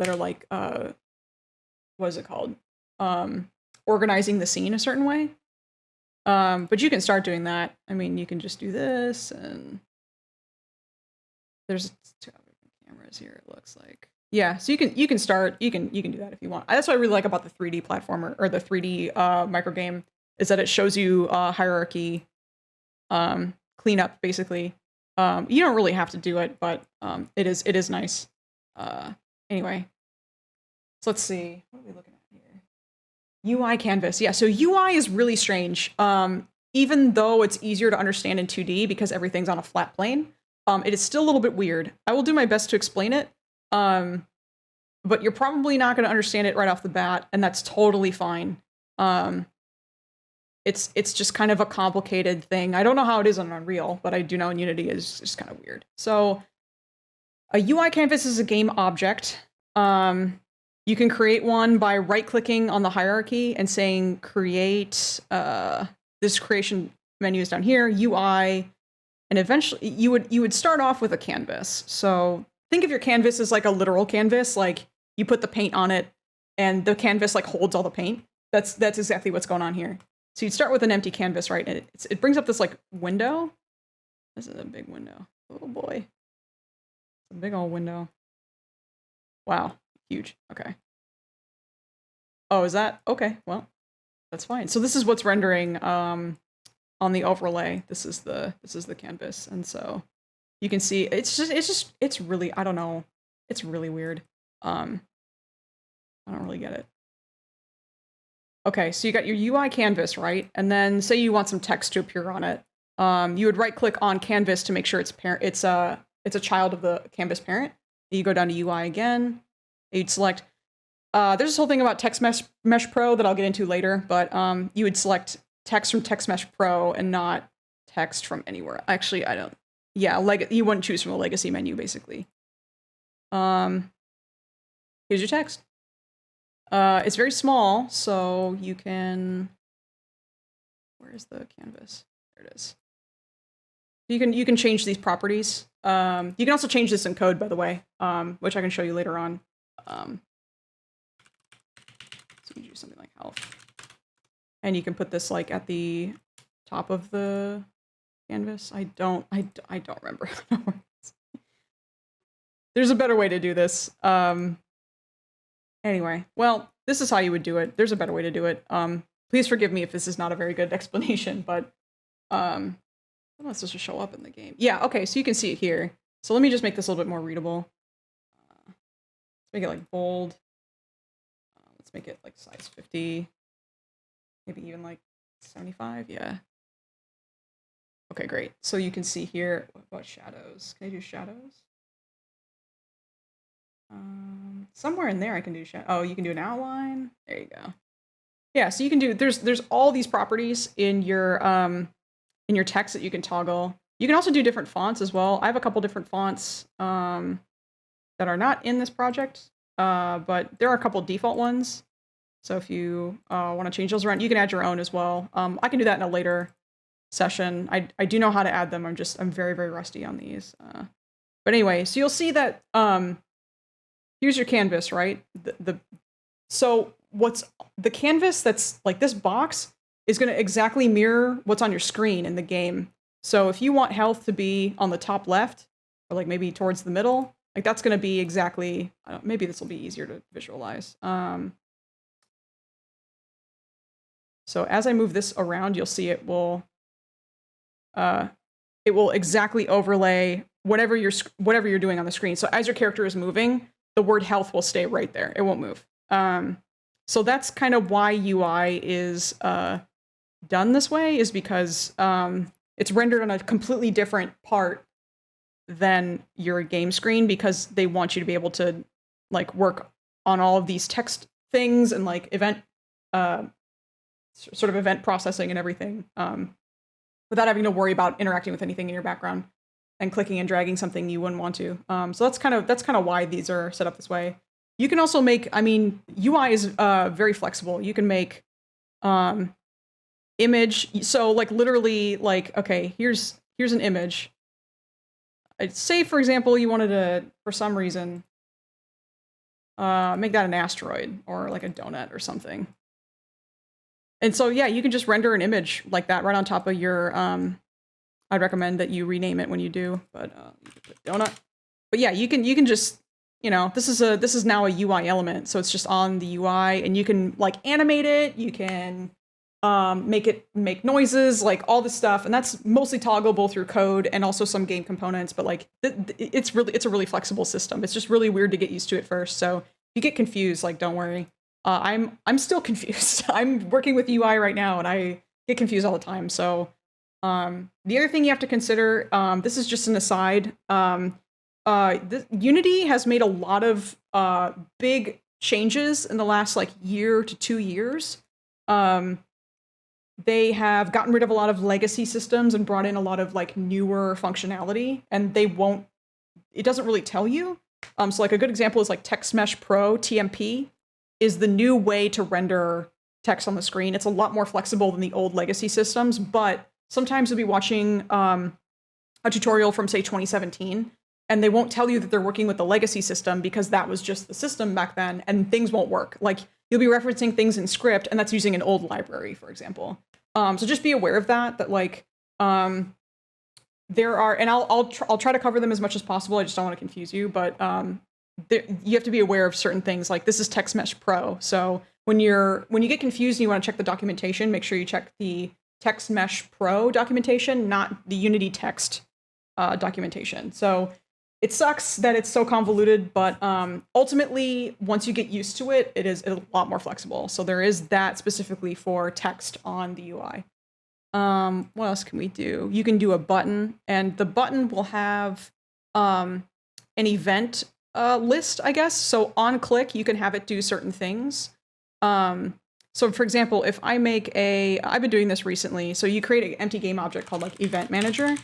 are like, what is it called? Organizing the scene a certain way. But you can start doing that. I mean, you can just do this, and there's 2 other cameras here, it looks like. Yeah, so you can start, you can do that if you want. That's what I really like about the 3D platformer, or the 3D micro game, is that it shows you hierarchy, cleanup, basically. You don't really have to do it, but it is nice. Anyway, so let's see. What are we looking at here? UI canvas. Yeah, so UI is really strange. Even though it's easier to understand in 2D because everything's on a flat plane, it is still a little bit weird. I will do my best to explain it, but you're probably not going to understand it right off the bat, and that's totally fine. It's just kind of a complicated thing. I don't know how it is on Unreal, but I do know in Unity is just kind of weird. So a UI canvas is a game object. You can create one by right-clicking on the hierarchy and saying create. This creation menu is down here, UI, and eventually you would start off with a canvas. So think of your canvas as like a literal canvas, like you put the paint on it, and the canvas like holds all the paint. That's exactly what's going on here. So you'd start with an empty canvas, right? And it brings up this like window. This is a big window. Oh boy. It's a big old window. Wow. Huge. Okay. Oh, is that? Okay. Well, that's fine. So this is what's rendering on the overlay. This is the canvas. And so you can see it's really, I don't know. It's really weird. I don't really get it. Okay, so you got your UI canvas, right? And then say you want some text to appear on it. You would right click on canvas to make sure it's a child of the canvas parent. You go down to UI again. You'd select, there's this whole thing about Text Mesh Pro that I'll get into later, but you would select text from Text Mesh Pro and not text from anywhere. Actually, I don't. Yeah, you wouldn't choose from the legacy menu, basically. Here's your text. It's very small, so you can. Where's the canvas? There it is. You can change these properties. You can also change this in code, by the way, which I can show you later on. So you do something like health, and you can put this like at the top of the canvas. I don't remember. There's a better way to do this. Anyway, well, this is how you would do it. There's a better way to do it. Please forgive me if this is not a very good explanation, but I want this to show up in the game. Yeah, okay, so you can see it here. So let me just make this a little bit more readable. Let's make it like bold. Let's make it like size 50. Maybe even like 75, yeah. Okay, great. So you can see here, what about shadows? Can I do shadows? Somewhere in there I can do shadow. Oh, you can do an outline. There you go. Yeah, so you can do, there's all these properties in your text that you can toggle. You can also do different fonts as well. I have a couple different fonts that are not in this project, but there are a couple default ones. So if you want to change those around, you can add your own as well. I can do that in a later session. I do know how to add them. I'm very, very rusty on these. But anyway, so you'll see that here's your canvas, right? So what's the canvas that's like this box is going to exactly mirror what's on your screen in the game. So if you want health to be on the top left, or like maybe towards the middle, like that's going to be exactly, maybe this will be easier to visualize. So as I move this around, you'll see it will exactly overlay whatever you're doing on the screen. So as your character is moving, the word health will stay right there. It won't move. So that's kind of why UI is done this way, is because it's rendered on a completely different part than your game screen, because they want you to be able to like work on all of these text things and like event sort of event processing and everything without having to worry about interacting with anything in your background and clicking and dragging something you wouldn't want to. So that's kind of why these are set up this way. You can also make, I mean, UI is very flexible. You can make image. So like literally like, okay, here's an image. I'd say, for example, you wanted to, for some reason, make that an asteroid or like a donut or something. And so, yeah, you can just render an image like that right on top of your, I'd recommend that you rename it when you do, but you can put donut. But yeah, you can just, you know, this is now a UI element, so it's just on the UI, and you can like animate it, you can make noises, like all this stuff, and that's mostly toggleable through code and also some game components. But like it's a really flexible system. It's just really weird to get used to at first. So if you get confused, like don't worry. I'm still confused. I'm working with UI right now, and I get confused all the time. So the other thing you have to consider, this is just an aside. Unity has made a lot of big changes in the last like year to 2 years. They have gotten rid of a lot of legacy systems and brought in a lot of like newer functionality, and it doesn't really tell you. So like a good example is like Text Mesh Pro, TMP, is the new way to render text on the screen. It's a lot more flexible than the old legacy systems, but sometimes you'll be watching a tutorial from say 2017, and they won't tell you that they're working with the legacy system because that was just the system back then, and things won't work. Like you'll be referencing things in script, and that's using an old library, for example. So just be aware of that like there are, and I'll try to cover them as much as possible. I just don't want to confuse you, but you have to be aware of certain things. Like this is Text Mesh Pro, so when you get confused and you want to check the documentation, make sure you check the Text Mesh Pro documentation, not the Unity text documentation. So it sucks that it's so convoluted, but ultimately, once you get used to it, it is a lot more flexible. So there is that specifically for text on the UI. What else can we do? You can do a button, and the button will have an event list, I guess. So on click, you can have it do certain things. So for example, if I make I've been doing this recently. So you create an empty game object called like event manager.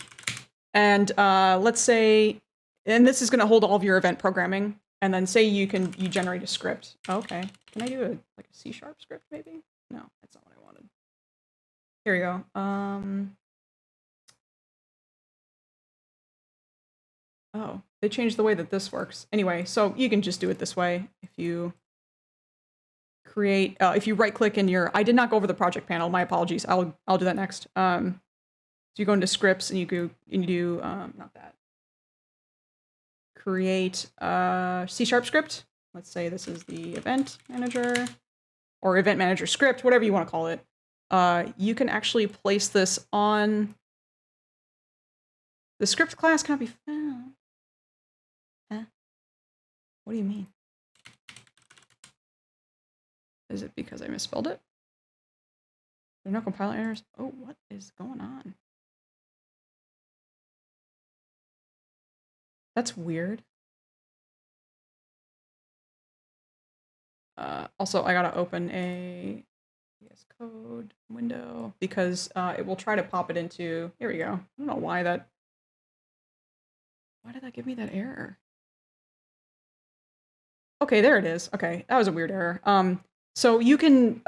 And let's say, and this is going to hold all of your event programming. And then say you generate a script. Okay. Can I do like a C# script maybe? No, that's not what I wanted. Here we go. Oh, they changed the way that this works. Anyway, so you can just do it this way. If you create, if you right click in your, I did not go over the project panel. My apologies. I'll do that next. So you go into scripts and you do not that. Create a C# script. Let's say this is the event manager or event manager script, whatever you want to call it. You can actually place this on the script class cannot be found. Huh? What do you mean? Is it because I misspelled it? There are no compiler errors. Oh, what is going on? That's weird. Also, I gotta open a VS Code window because it will try to pop it into. Here we go. I don't know why that. Why did that give me that error? Okay, there it is. Okay, that was a weird error. So you can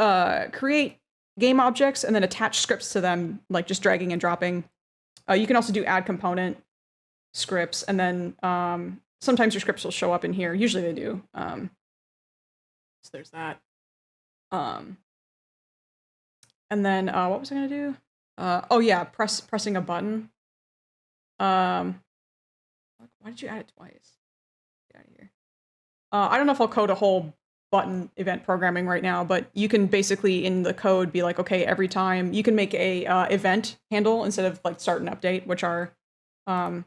create game objects and then attach scripts to them, like just dragging and dropping. You can also do add component scripts, and then sometimes your scripts will show up in here. Usually they do. So there's that. And then what was I gonna do? Oh yeah, pressing a button. Why did you add it twice? Get out of here. I don't know if I'll code a whole button event programming right now, but you can basically in the code be like, okay, every time you can make a event handle instead of like start and update, which are aren't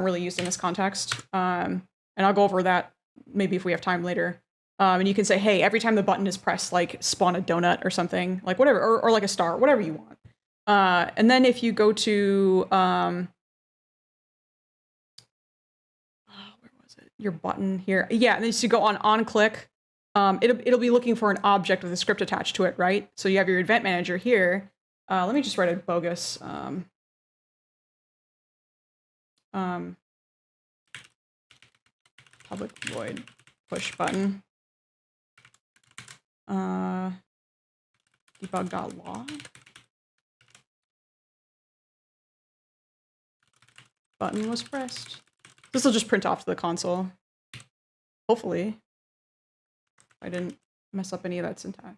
really used in this context. And I'll go over that maybe if we have time later. And you can say, hey, every time the button is pressed, like spawn a donut or something, like whatever, or like a star, whatever you want. And then if you go to where was it? Your button here. Yeah, and then you go on click. It'll be looking for an object with a script attached to it, right? So you have your event manager here. Let me just write a bogus public void push button. Debug.log. Button was pressed. This will just print off to the console. Hopefully. I didn't mess up any of that syntax.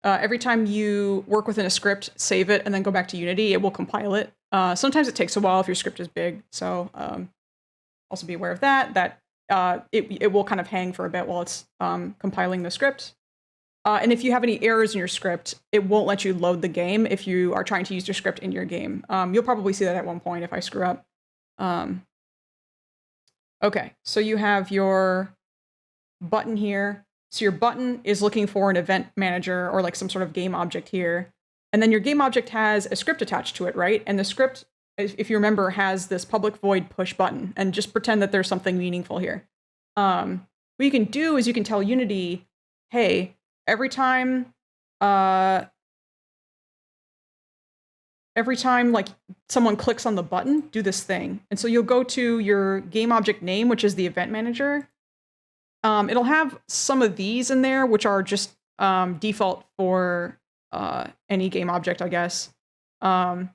Every time you work within a script, save it, and then go back to Unity, it will compile it. Sometimes it takes a while if your script is big, so also be aware of that. It will kind of hang for a bit while it's compiling the script. And if you have any errors in your script, it won't let you load the game if you are trying to use your script in your game. You'll probably see that at one point if I screw up. Okay, so you have your button here. So your button is looking for an event manager or like some sort of game object here. And then your game object has a script attached to it, right? And the script, if you remember, has this public void push button. And just pretend that there's something meaningful here. What you can do is you can tell Unity, hey, every time like someone clicks on the button, do this thing. And so you'll go to your game object name, which is the event manager. It'll have some of these in there, which are just default for any game object, I guess. But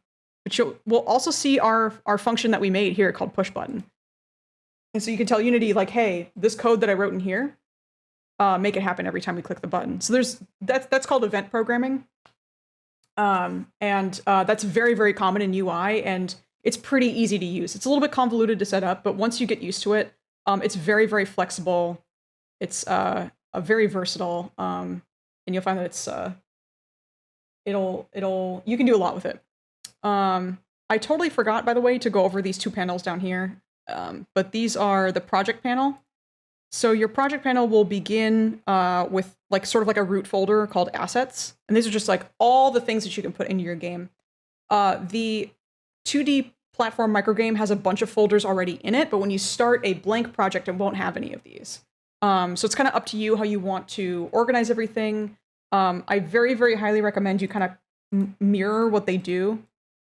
we'll also see our function that we made here called push button. And so you can tell Unity, like, hey, this code that I wrote in here, make it happen every time we click the button. So that's called event programming. And that's very, very common in UI, and it's pretty easy to use. It's a little bit convoluted to set up, but once you get used to it, it's very, very flexible. It's a very versatile, and you'll find that it's you can do a lot with it. I totally forgot, by the way, to go over these two panels down here, but these are the project panel. So your project panel will begin with like sort of like a root folder called assets. And these are just like all the things that you can put into your game. The 2D platform microgame has a bunch of folders already in it, but when you start a blank project, it won't have any of these. So it's kind of up to you how you want to organize everything. I very, very highly recommend you kind of mirror what they do,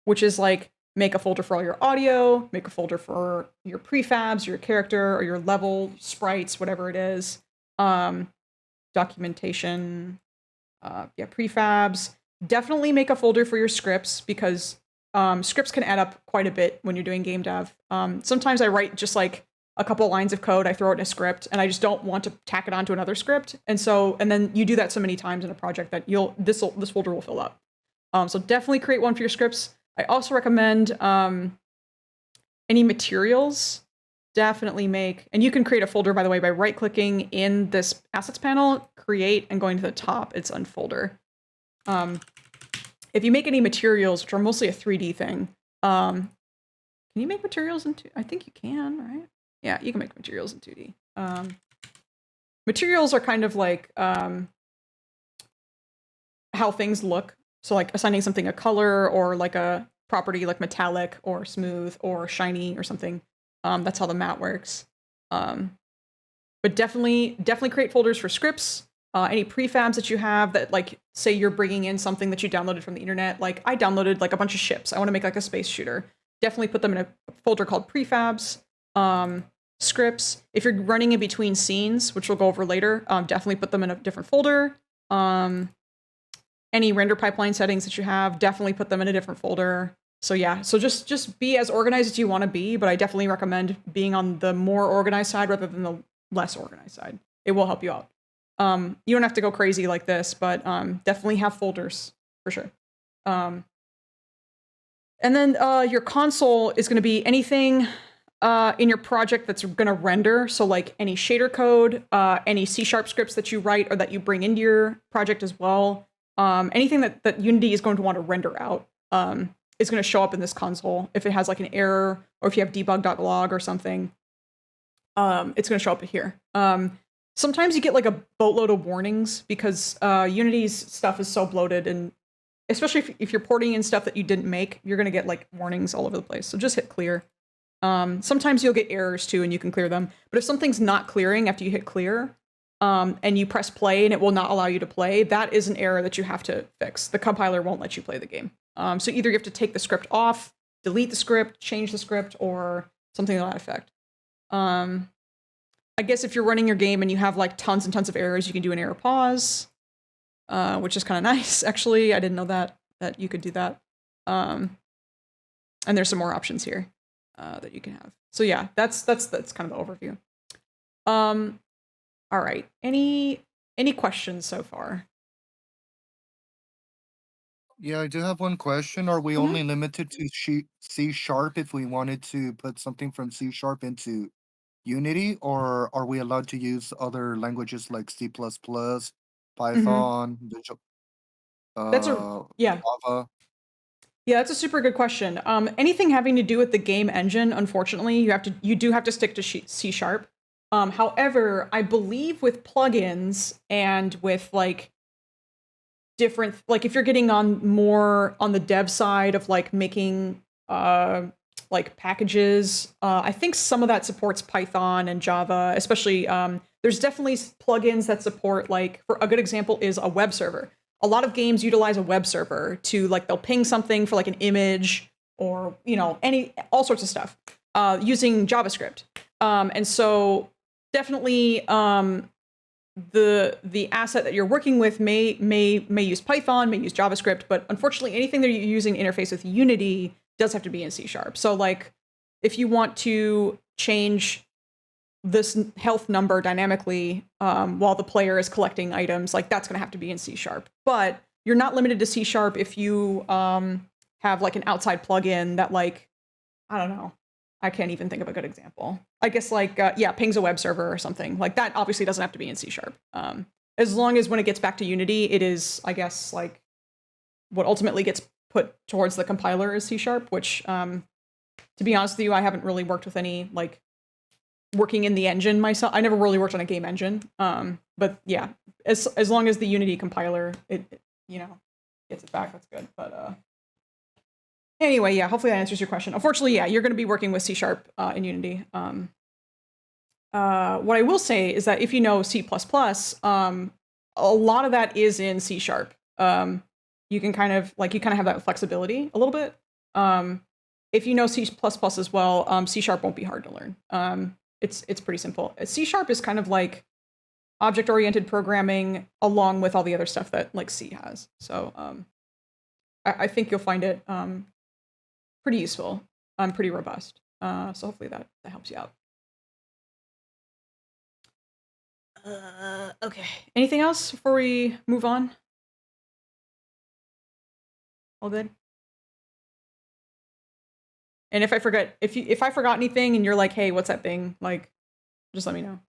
which is like make a folder for all your audio, make a folder for your prefabs, your character, or your level, sprites, whatever it is. Documentation, prefabs. Definitely make a folder for your scripts because scripts can add up quite a bit when you're doing game dev. Sometimes I write just like a couple lines of code, I throw it in a script, and I just don't want to tack it onto another script. And then you do that so many times in a project that this folder will fill up. So definitely create one for your scripts. I also recommend any materials. Definitely make, and you can create a folder, by the way, by right-clicking in this assets panel, create, and going to the top, it's unfolder. If you make any materials, which are mostly a 3D thing, can you make materials in 2D? I think you can, right? Yeah, you can make materials in 2D. Materials are kind of like how things look. So like assigning something a color or like a property like metallic or smooth or shiny or something. That's how the mat works. But definitely create folders for scripts. Any prefabs that you have that, like, say you're bringing in something that you downloaded from the internet. Like I downloaded like a bunch of ships. I want to make like a space shooter. Definitely put them in a folder called prefabs. Scripts. If you're running in between scenes, which we'll go over later, definitely put them in a different folder. Any render pipeline settings that you have, definitely put them in a different folder. So yeah, so just be as organized as you want to be, but I definitely recommend being on the more organized side rather than the less organized side. It will help you out. You don't have to go crazy like this, but definitely have folders for sure. And then your console is going to be anything in your project that's going to render. So like any shader code, any C# scripts that you write or that you bring into your project as well. Anything that Unity is going to want to render out is going to show up in this console. If it has like an error or if you have debug.log or something, it's going to show up here. Sometimes you get like a boatload of warnings because Unity's stuff is so bloated, and especially if you're porting in stuff that you didn't make, you're going to get like warnings all over the place. So just hit clear. Sometimes you'll get errors too, and you can clear them. But if something's not clearing after you hit clear, and you press play and it will not allow you to play, that is an error that you have to fix. The compiler won't let you play the game. So either you have to take the script off, delete the script, change the script, or something to that effect. I guess if you're running your game and you have like tons and tons of errors, you can do an error pause, which is kind of nice, actually. I didn't know that you could do that. And there's some more options here that you can have. So yeah, that's kind of the overview. All right. Any questions so far?
Yeah, I do have one question. Are we only limited to C# if we wanted to put something from C# into Unity, or are we allowed to use other languages like C++, Python, Java?
Yeah, that's a super good question. Anything having to do with the game engine, unfortunately, you do have to stick to C#. However, I believe with plugins and with like different, like if you're getting on more on the dev side of like making like packages, I think some of that supports Python and Java, especially there's definitely plugins that support, like, for a good example is a web server. A lot of games utilize a web server to, like, they'll ping something for like an image or, you know, all sorts of stuff using JavaScript. And so definitely the asset that you're working with may use Python, may use JavaScript, but unfortunately anything that you're using to interface with Unity does have to be in C#. So like if you want to change this health number dynamically while the player is collecting items, like that's going to have to be in C#. But you're not limited to C# if you have like an outside plugin that, like, I don't know, I can't even think of a good example. I guess like, pings a web server or something. Like that obviously doesn't have to be in C#. As long as when it gets back to Unity, it is, I guess, like what ultimately gets put towards the compiler is C#, which, to be honest with you, I haven't really worked with any, like, working in the engine myself. I never really worked on a game engine. But yeah, as long as the Unity compiler, it you know, gets it back, that's good. But anyway, yeah, hopefully that answers your question. Unfortunately, yeah, you're going to be working with C# in Unity. What I will say is that if you know C++, a lot of that is in C#. You can kind of have that flexibility a little bit. If you know C++ as well, C# won't be hard to learn. It's pretty simple. C# is kind of like object-oriented programming along with all the other stuff that like C has. So I think you'll find it pretty useful, pretty robust. So hopefully that helps you out. Okay. Anything else before we move on? All good? And if I forget anything and you're like, hey, what's that thing? Like, just let me know.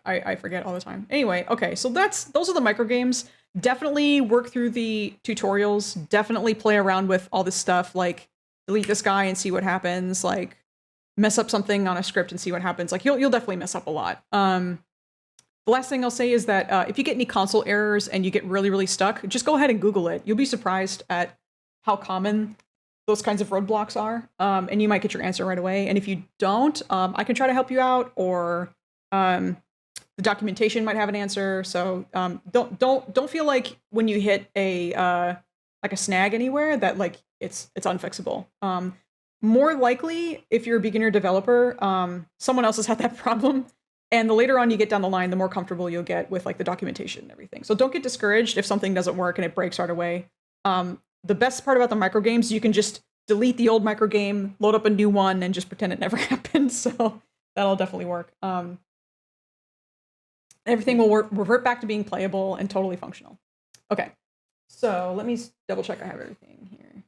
I forget all the time. Anyway, okay, so those are the microgames. Definitely work through the tutorials. Definitely play around with all this stuff, like delete this guy and see what happens, like mess up something on a script and see what happens. Like you'll definitely mess up a lot. The last thing I'll say is that if you get any console errors and you get really, really stuck, just go ahead and Google it. You'll be surprised at how common those kinds of roadblocks are, and you might get your answer right away. And if you don't, I can try to help you out, or the documentation might have an answer. So don't feel like when you hit a snag anywhere that like it's unfixable. More likely, if you're a beginner developer, someone else has had that problem. And the later on you get down the line, the more comfortable you'll get with like the documentation and everything. So don't get discouraged if something doesn't work and it breaks right away. The best part about the microgames, you can just delete the old microgame, load up a new one, and just pretend it never happened. So that'll definitely work. Everything will revert back to being playable and totally functional. Okay, so let me double check I have everything here.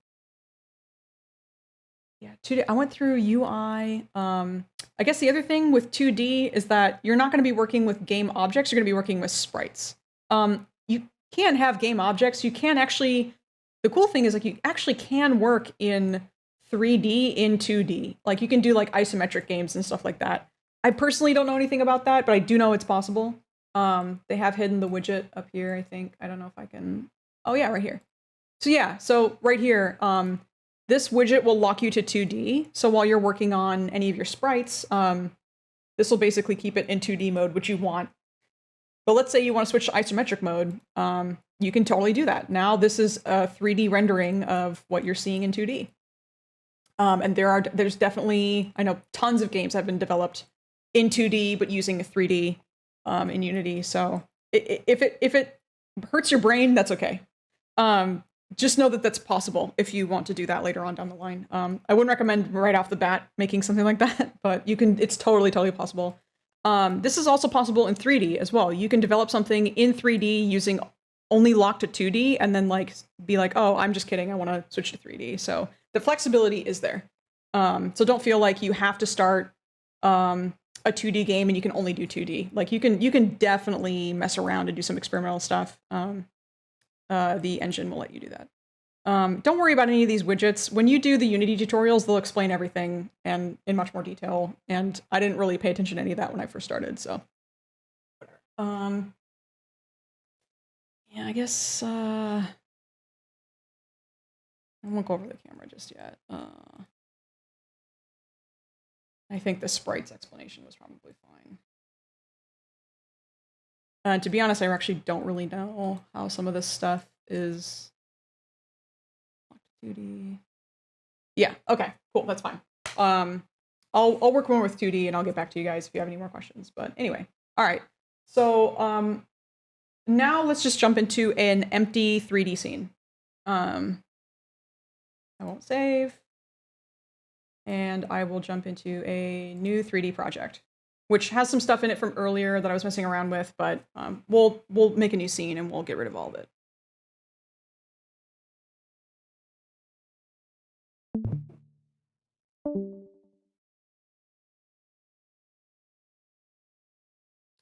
Yeah, 2D. I went through UI. I guess the other thing with 2D is that you're not going to be working with game objects. You're going to be working with sprites. You can have game objects. You can actually. The cool thing is like you actually can work in 3D in 2D. Like you can do like isometric games and stuff like that. I personally don't know anything about that, but I do know it's possible. They have hidden the widget up here, I think. I don't know if I can. Oh yeah, right here. So yeah, so right here. This widget will lock you to 2D. So while you're working on any of your sprites, this will basically keep it in 2D mode, which you want. But let's say you want to switch to isometric mode. You can totally do that. Now this is a 3D rendering of what you're seeing in 2D. And there's definitely, I know tons of games have been developed in 2D, but using 3D in Unity. So if it hurts your brain, that's okay. Just know that that's possible if you want to do that later on down the line. I wouldn't recommend right off the bat making something like that, but you can. It's totally possible. This is also possible in 3D as well. You can develop something in 3D using only locked to 2D, and then like be like, oh, I'm just kidding. I want to switch to 3D. So the flexibility is there. So don't feel like you have to start a 2D game and you can only do 2D. Like you can definitely mess around and do some experimental stuff. The engine will let you do that. Don't worry about any of these widgets. When you do the Unity tutorials, they'll explain everything and in much more detail. And I didn't really pay attention to any of that when I first started. So, yeah, I guess I won't go over the camera just yet. I think the sprites explanation was probably fine. To be honest, I actually don't really know how some of this stuff is. 2D. Yeah, okay, cool, that's fine. I'll work more with 2D and I'll get back to you guys if you have any more questions. But anyway, all right. So now let's just jump into an empty 3D scene. I won't save. And I will jump into a new 3D project, which has some stuff in it from earlier that I was messing around with, but we'll make a new scene and we'll get rid of all of it.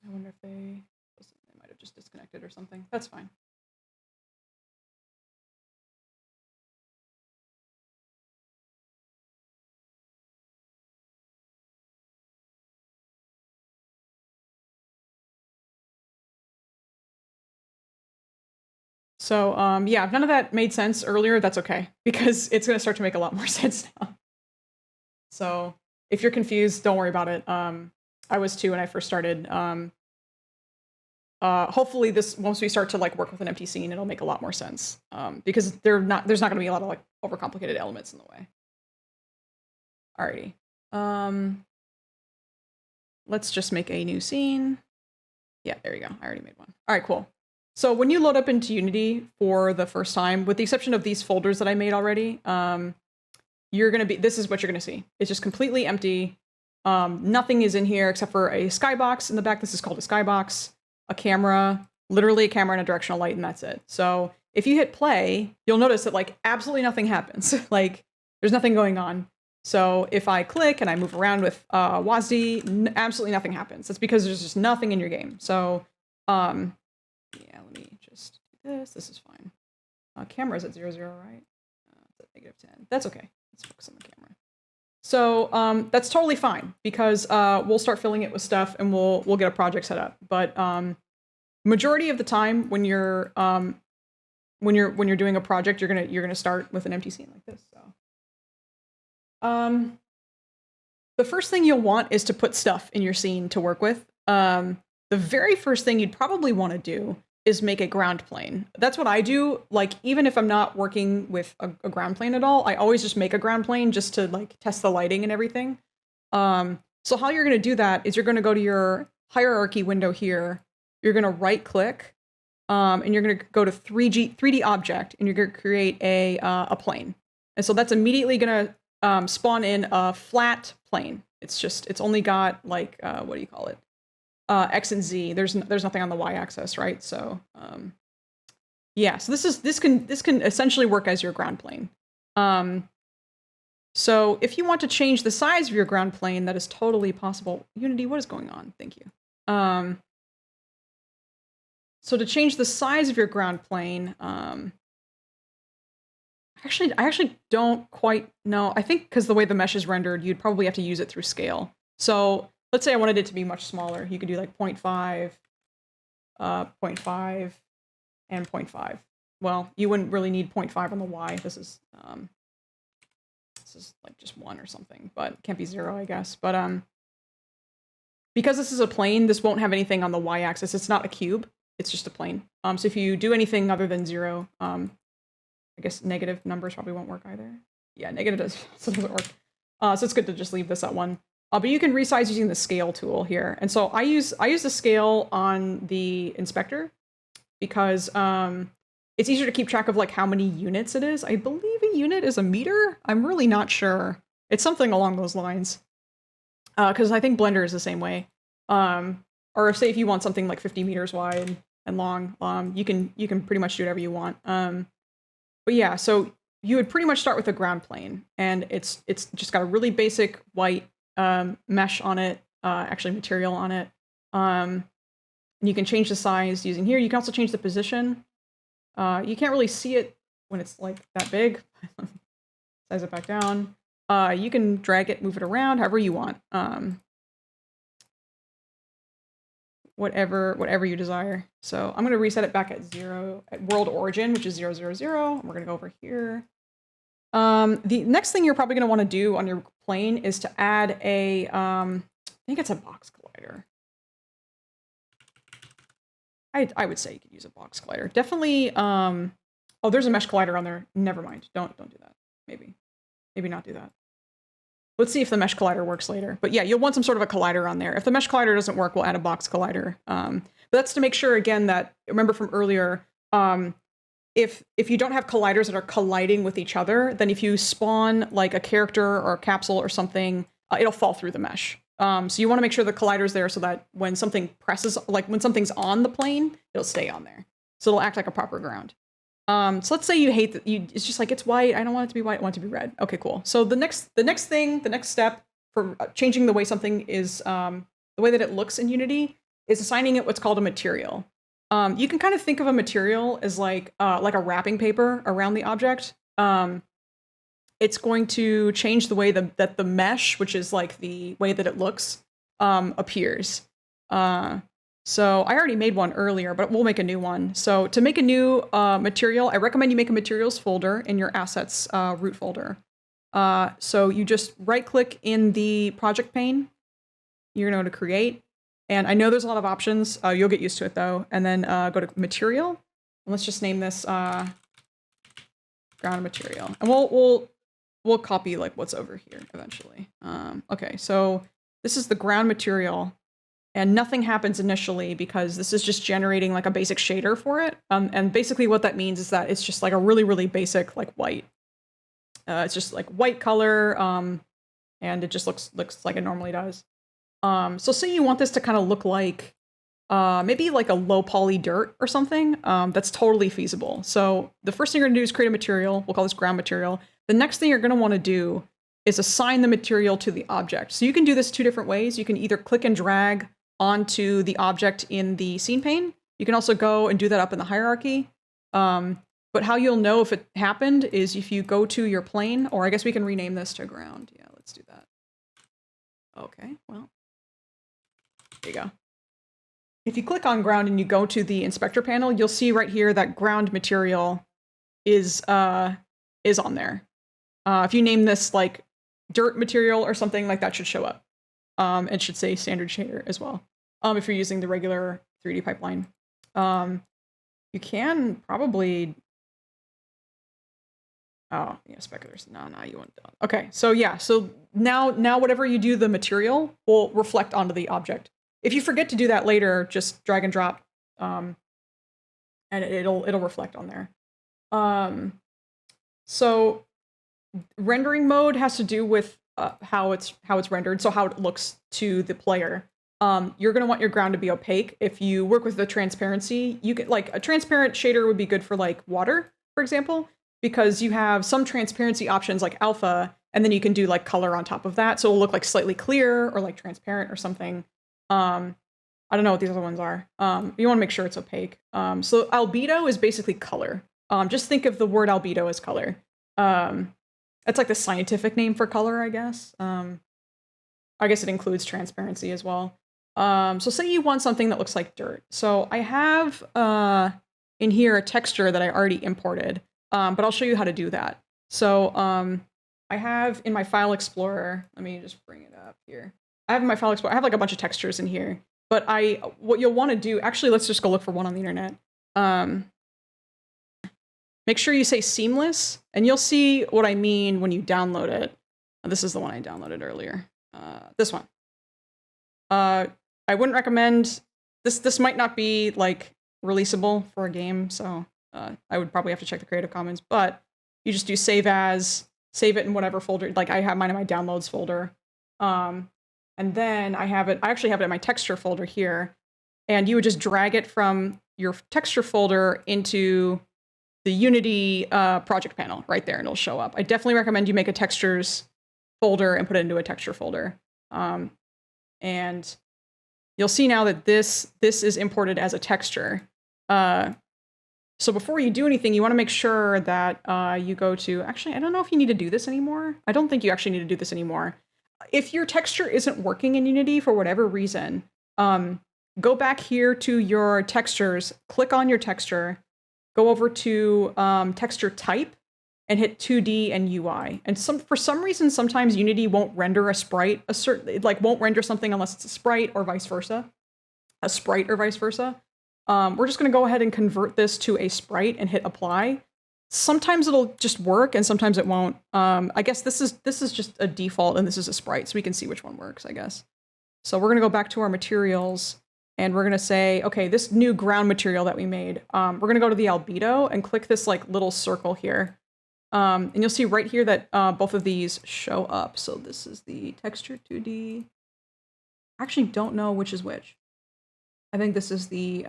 I wonder if they might have just disconnected or something. That's fine. So yeah, if none of that made sense earlier, that's okay, because it's going to start to make a lot more sense now. So if you're confused, don't worry about it. I was too when I first started. hopefully once we start to like work with an empty scene, it'll make a lot more sense, because there's not going to be a lot of like overcomplicated elements in the way. Alrighty. Let's just make a new scene. Yeah, there you go. I already made one. All right, cool. So when you load up into Unity for the first time, with the exception of these folders that I made already, this is what you're gonna see. It's just completely empty. Nothing is in here except for a skybox in the back. This is called a skybox, a camera, literally a camera and a directional light, and that's it. So if you hit play, you'll notice that like absolutely nothing happens. Like there's nothing going on. So if I click and I move around with WASD, absolutely nothing happens. That's because there's just nothing in your game. So yeah, let me just do this. This is fine. Camera's at 0, 0, right? It's at -10. That's okay. Let's focus on the camera. So that's totally fine because we'll start filling it with stuff and we'll get a project set up. But majority of the time when you're doing a project, you're gonna start with an empty scene like this. So the first thing you'll want is to put stuff in your scene to work with. The very first thing you'd probably want to do is make a ground plane. That's what I do. Like, even if I'm not working with a ground plane at all, I always just make a ground plane just to like test the lighting and everything. So how you're going to do that is you're going to go to your hierarchy window here. You're going to right click, and you're going to go to 3D object, and you're going to create a plane. And so that's immediately going to spawn in a flat plane. It's only got like, what do you call it? X and Z. There's nothing on the Y axis, right? So yeah, so this can essentially work as your ground plane. So if you want to change the size of your ground plane, that is totally possible. Unity, what is going on? Thank you. So to change the size of your ground plane, I actually don't quite know. I think because the way the mesh is rendered, you'd probably have to use it through scale. So let's say I wanted it to be much smaller. You could do like 0.5, 0.5, and 0.5. Well, you wouldn't really need 0.5 on the Y. This is like just 1 or something, but it can't be 0, I guess. But because this is a plane, this won't have anything on the Y axis. It's not a cube. It's just a plane. So if you do anything other than 0, I guess negative numbers probably won't work either. Yeah, negative doesn't work. So it's good to just leave this at 1. But you can resize using the scale tool here. And so I use the scale on the inspector because it's easier to keep track of like how many units it is. I believe a unit is a meter. I'm really not sure. It's something along those lines. Because I think Blender is the same way. Or say if you want something like 50 meters wide and long, you can pretty much do whatever you want. But yeah, so you would pretty much start with a ground plane, and it's just got a really basic white mesh on it, actually material on it. And you can change the size using here. You can also change the position. You can't really see it when it's like that big. Size it back down. You can drag it, move it around, however you want. Whatever you desire. So I'm going to reset it back at 0 at world origin, which is 0, 0, 0. We're going to go over here. The next thing you're probably going to want to do on your plane is to add a, I think it's a box collider. I would say you could use a box collider. Definitely, oh, there's a mesh collider on there. Never mind. Don't do that. Maybe not do that. Let's see if the mesh collider works later. But yeah, you'll want some sort of a collider on there. If the mesh collider doesn't work, we'll add a box collider. But that's to make sure, again, that, remember from earlier, if you don't have colliders that are colliding with each other, then if you spawn like a character or a capsule or something, it'll fall through the mesh. So you want to make sure the collider's there so that when something presses, like when something's on the plane, it'll stay on there. So it'll act like a proper ground. So let's say you hate that it's just like, it's white. I don't want it to be white. I want it to be red. Okay, cool. So the next step for changing the way something is, the way that it looks in Unity is assigning it what's called a material. You can kind of think of a material as like a wrapping paper around the object. It's going to change the way that the mesh, which is like the way that it looks, appears. So I already made one earlier, but we'll make a new one. So to make a new material, I recommend you make a materials folder in your assets root folder. So you just right click in the project pane. You're going to go to create. And I know there's a lot of options. You'll get used to it though. And then go to material. And let's just name this ground material. And we'll copy like what's over here eventually. Okay, so this is the ground material. And nothing happens initially because this is just generating like a basic shader for it. And basically what that means is that it's just like a really, really basic like white. It's just like white color, and it just looks like it normally does. So say you want this to kind of look like maybe like a low poly dirt or something. That's totally feasible. So the first thing you're gonna do is create a material. We'll call this ground material. The next thing you're gonna want to do is assign the material to the object. So you can do this 2 different ways. You can either click and drag onto the object in the scene pane. You can also go and do that up in the hierarchy. But how you'll know if it happened is if you go to your plane, or I guess we can rename this to ground. Yeah, let's do that. Okay, well, there you go. If you click on ground and you go to the inspector panel, you'll see right here that ground material is on there. If you name this like dirt material or something, like that should show up. It should say standard shader as well. If you're using the regular 3D pipeline. You can probably... Oh, yeah, speculars. No, you want to. Okay, so yeah, so now whatever you do, the material will reflect onto the object. If you forget to do that later, just drag and drop, and it'll reflect on there. So rendering mode has to do with how it's rendered, so how it looks to the player. You're going to want your ground to be opaque. If you work with the transparency, you get like a transparent shader would be good for like water, for example, because you have some transparency options like alpha, and then you can do like color on top of that. So it'll look like slightly clear or like transparent or something. I don't know what these other ones are. You want to make sure it's opaque. So albedo is basically color. Just think of the word albedo as color. That's like the scientific name for color, I guess. I guess it includes transparency as well. So say you want something that looks like dirt. So I have in here a texture that I already imported, but I'll show you how to do that. So I have in my file explorer, let me just bring it up here. I have in my file explorer, I have like a bunch of textures in here, but what you'll want to do, actually, let's just go look for one on the internet. Make sure you say seamless, and you'll see what I mean when you download it. This is the one I downloaded earlier. This one. I wouldn't recommend this. This might not be like releasable for a game, so I would probably have to check the Creative Commons. But you just do save as, save it in whatever folder. Like I have mine in my downloads folder, and then I actually have it in my texture folder here. And you would just drag it from your texture folder into the Unity project panel right there, and it'll show up. I definitely recommend you make a textures folder and put it into a texture folder. And you'll see now that this is imported as a texture. So before you do anything, you want to make sure that you go to, actually, I don't know if you need to do this anymore. I don't think you actually need to do this anymore. If your texture isn't working in Unity for whatever reason, go back here to your textures, click on your texture, go over to texture type, and hit 2D and UI. And for some reason, sometimes Unity won't render a sprite, won't render something unless it's a sprite or vice versa. A sprite or vice versa. We're just gonna go ahead and convert this to a sprite and hit apply. Sometimes it'll just work and sometimes it won't. I guess this is just a default and this is a sprite, so we can see which one works, I guess. So we're gonna go back to our materials and we're gonna say, okay, this new ground material that we made, we're gonna go to the albedo and click this like little circle here. And you'll see right here that both of these show up. So this is the texture 2D. I actually don't know which is which. I think this is the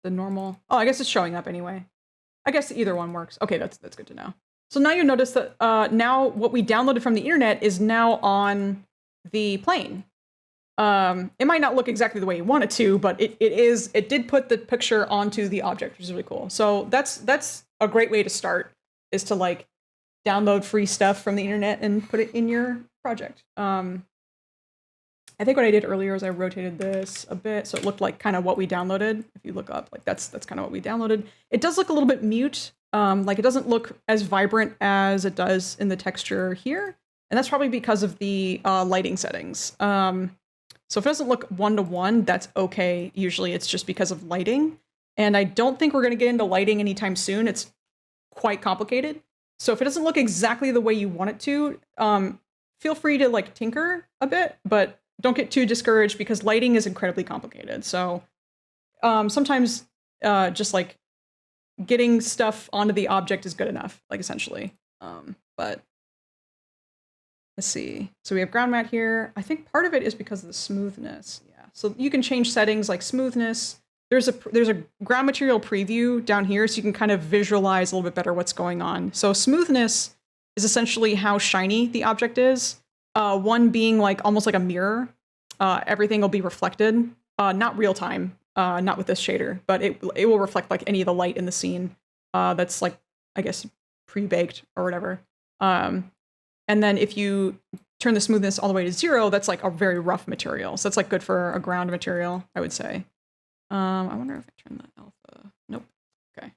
normal. Oh, I guess it's showing up anyway. I guess either one works. Okay, that's good to know. So now you notice that now what we downloaded from the internet is now on the plane. It might not look exactly the way you want it to, but it did put the picture onto the object, which is really cool. So that's a great way to start, is to like download free stuff from the internet and put it in your project. I think what I did earlier is I rotated this a bit so it looked like kind of what we downloaded. If you look up, like that's kind of what we downloaded. It does look a little bit mute. Like it doesn't look as vibrant as it does in the texture here. And that's probably because of the lighting settings. So if it doesn't look 1-to-1, that's okay. Usually it's just because of lighting. And I don't think we're going to get into lighting anytime soon. It's quite complicated. So if it doesn't look exactly the way you want it to, feel free to like tinker a bit, but don't get too discouraged because lighting is incredibly complicated. So sometimes just like getting stuff onto the object is good enough, like essentially. But let's see. So we have ground matte here. I think part of it is because of the smoothness. Yeah. So you can change settings like smoothness. There's a ground material preview down here, so you can kind of visualize a little bit better what's going on. So smoothness is essentially how shiny the object is. One being like almost like a mirror. Everything will be reflected, not real time, not with this shader, but it will reflect like any of the light in the scene. That's like, I guess, pre-baked or whatever. And then if you turn the smoothness all the way to 0, that's like a very rough material. So that's like good for a ground material, I would say. I wonder if I turn the alpha. Nope. Okay.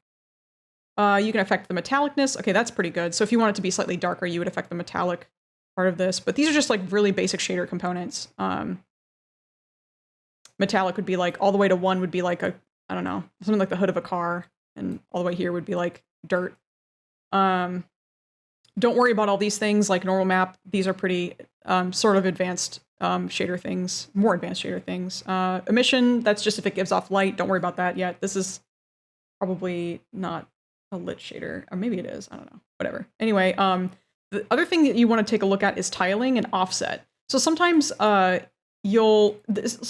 You can affect the metallicness. Okay, that's pretty good. So if you want it to be slightly darker, you would affect the metallic part of this. But these are just like really basic shader components. Metallic would be like all the way to 1 would be like a, I don't know, something like the hood of a car. And all the way here would be like dirt. Don't worry about all these things like normal map. These are pretty sort of advanced shader things, more advanced shader things. Emission, that's just if it gives off light. Don't worry about that yet. This is probably not a lit shader, or maybe it is. I don't know. Whatever. Anyway, the other thing that you want to take a look at is tiling and offset. So sometimes so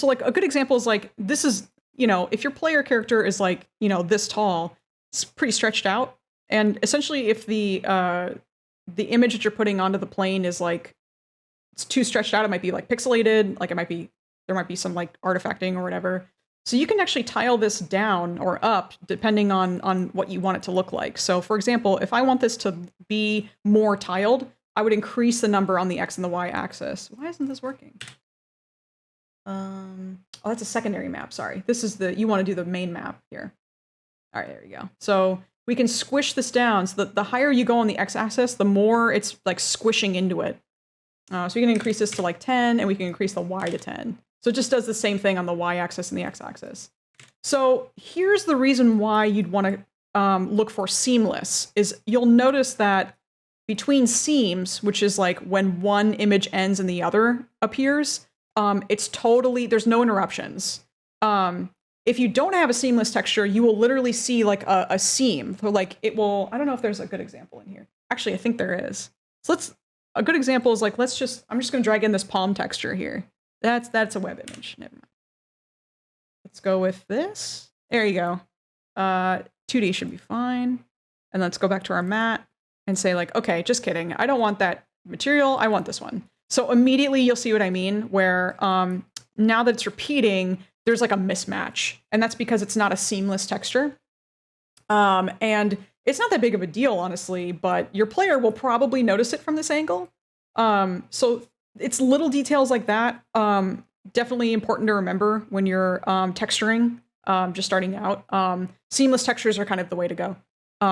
like a good example is like, this is, if your player character is like, this tall, it's pretty stretched out. And essentially if the image that you're putting onto the plane is like, it's too stretched out, it might be like pixelated, like there might be some like artifacting or whatever. So you can actually tile this down or up depending on what you want it to look like. So for example, if I want this to be more tiled, I would increase the number on the X and the Y axis. Why isn't this working? Oh, that's a secondary map, sorry. This is you want to do the main map here. All right, there you go. So we can squish this down so that the higher you go on the X axis, the more it's like squishing into it. So we can increase this to like 10 and we can increase the Y to 10. So it just does the same thing on the Y axis and the X axis. So here's the reason why you'd want to look for seamless is you'll notice that between seams, which is like when one image ends and the other appears, it's totally, there's no interruptions. If you don't have a seamless texture, you will literally see like a seam. So like it will, I don't know if there's a good example in here. Actually, I think there is. So a good example is like, I'm just going to drag in this palm texture here. That's a web image. Never mind. Let's go with this. There you go. 2D should be fine. And let's go back to our mat and say like, okay, just kidding. I don't want that material. I want this one. So immediately you'll see what I mean, where now that it's repeating, there's like a mismatch. And that's because it's not a seamless texture. And it's not that big of a deal, honestly, but your player will probably notice it from this angle. So it's little details like that. Definitely important to remember when you're texturing, just starting out. Seamless textures are kind of the way to go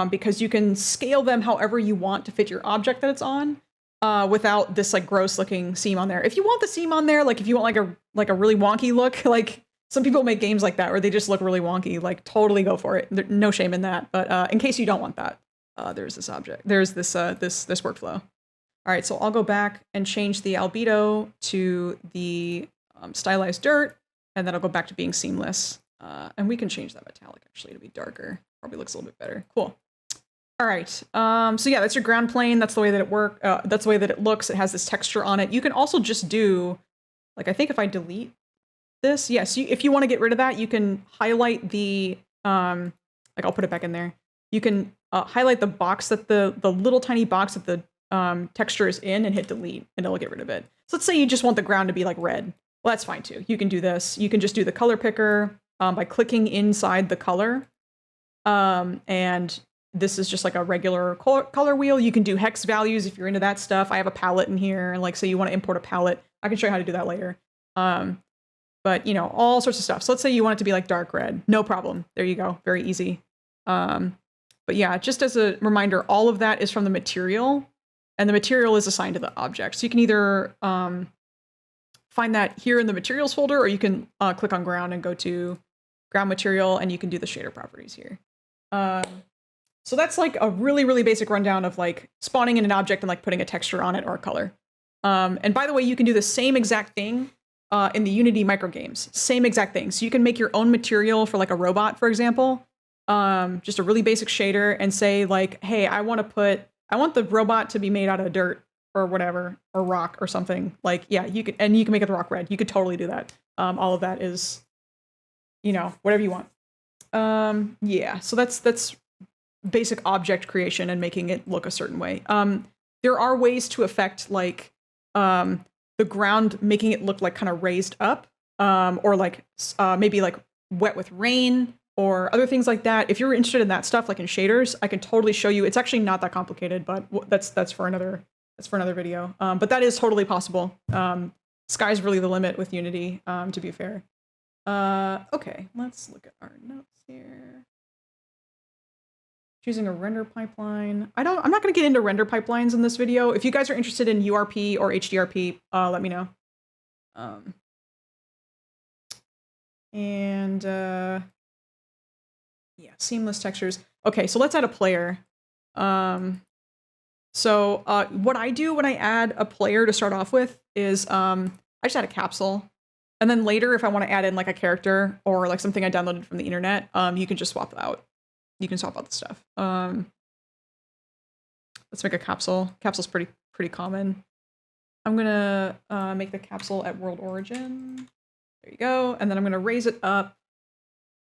because you can scale them however you want to fit your object that it's on without this like gross looking seam on there. If you want the seam on there, like if you want like a really wonky look, like some people make games like that where they just look really wonky, like totally go for it. No shame in that. But in case you don't want that, there's this object. There's this this workflow. All right, so I'll go back and change the albedo to the stylized dirt, and then I'll go back to being seamless. And we can change that metallic actually to be darker. Probably looks a little bit better. Cool. All right. So yeah, that's your ground plane. That's the way that it works. That's the way that it looks. It has this texture on it. You can also just do, like, I think if I delete this, yes, if you want to get rid of that, you can highlight the, like I'll put it back in there. You can highlight the box that the little tiny box that the texture is in and hit delete and it'll get rid of it. So let's say you just want the ground to be like red. Well, that's fine too. You can do this. You can just do the color picker by clicking inside the color. And this is just like a regular color wheel. You can do hex values if you're into that stuff. I have a palette in here. And like, say you want to import a palette. I can show you how to do that later. But you know, all sorts of stuff. So let's say you want it to be like dark red. No problem. There you go. Very easy. But yeah, just as a reminder, all of that is from the material and the material is assigned to the object. So you can either find that here in the materials folder, or you can click on ground and go to ground material, and you can do the shader properties here. So that's like a really, really basic rundown of like spawning in an object and like putting a texture on it or a color. And by the way, you can do the same exact thing in the Unity microgames. Same exact thing. So you can make your own material for like a robot, for example. Just a really basic shader and say like, hey, I want the robot to be made out of dirt or whatever, or rock or something. Like, yeah, you can make it the rock red. You could totally do that. All of that is, whatever you want. Yeah, so that's basic object creation and making it look a certain way. There are ways to affect like the ground, making it look like kind of raised up, or like maybe like wet with rain or other things like that. If you're interested in that stuff, like in shaders, I can totally show you. It's actually not that complicated, but that's for another video. But that is totally possible. Sky's really the limit with Unity, to be fair. Okay, let's look at our notes here. Choosing a render pipeline. I'm not going to get into render pipelines in this video. If you guys are interested in URP or HDRP, let me know. Yeah, seamless textures. Okay, so let's add a player. So what I do when I add a player to start off with is I just add a capsule. And then later, if I want to add in like a character or like something I downloaded from the internet, you can just swap out. You can swap out the stuff. Let's make a capsule. Capsule's pretty common. I'm gonna make the capsule at world origin. There you go. And then I'm gonna raise it up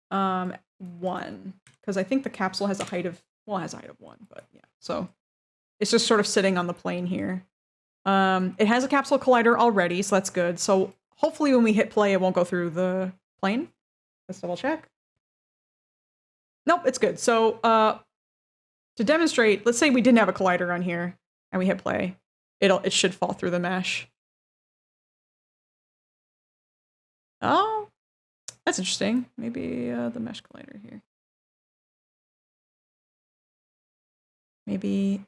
1, because I think the capsule has a height of, well, it has a height of 1, but yeah. So it's just sort of sitting on the plane here. It has a capsule collider already, so that's good. So hopefully when we hit play, it won't go through the plane. Let's double check. Nope, it's good. So to demonstrate, let's say we didn't have a collider on here and we hit play. It should fall through the mesh. Oh, that's interesting. Maybe the mesh collider here. Maybe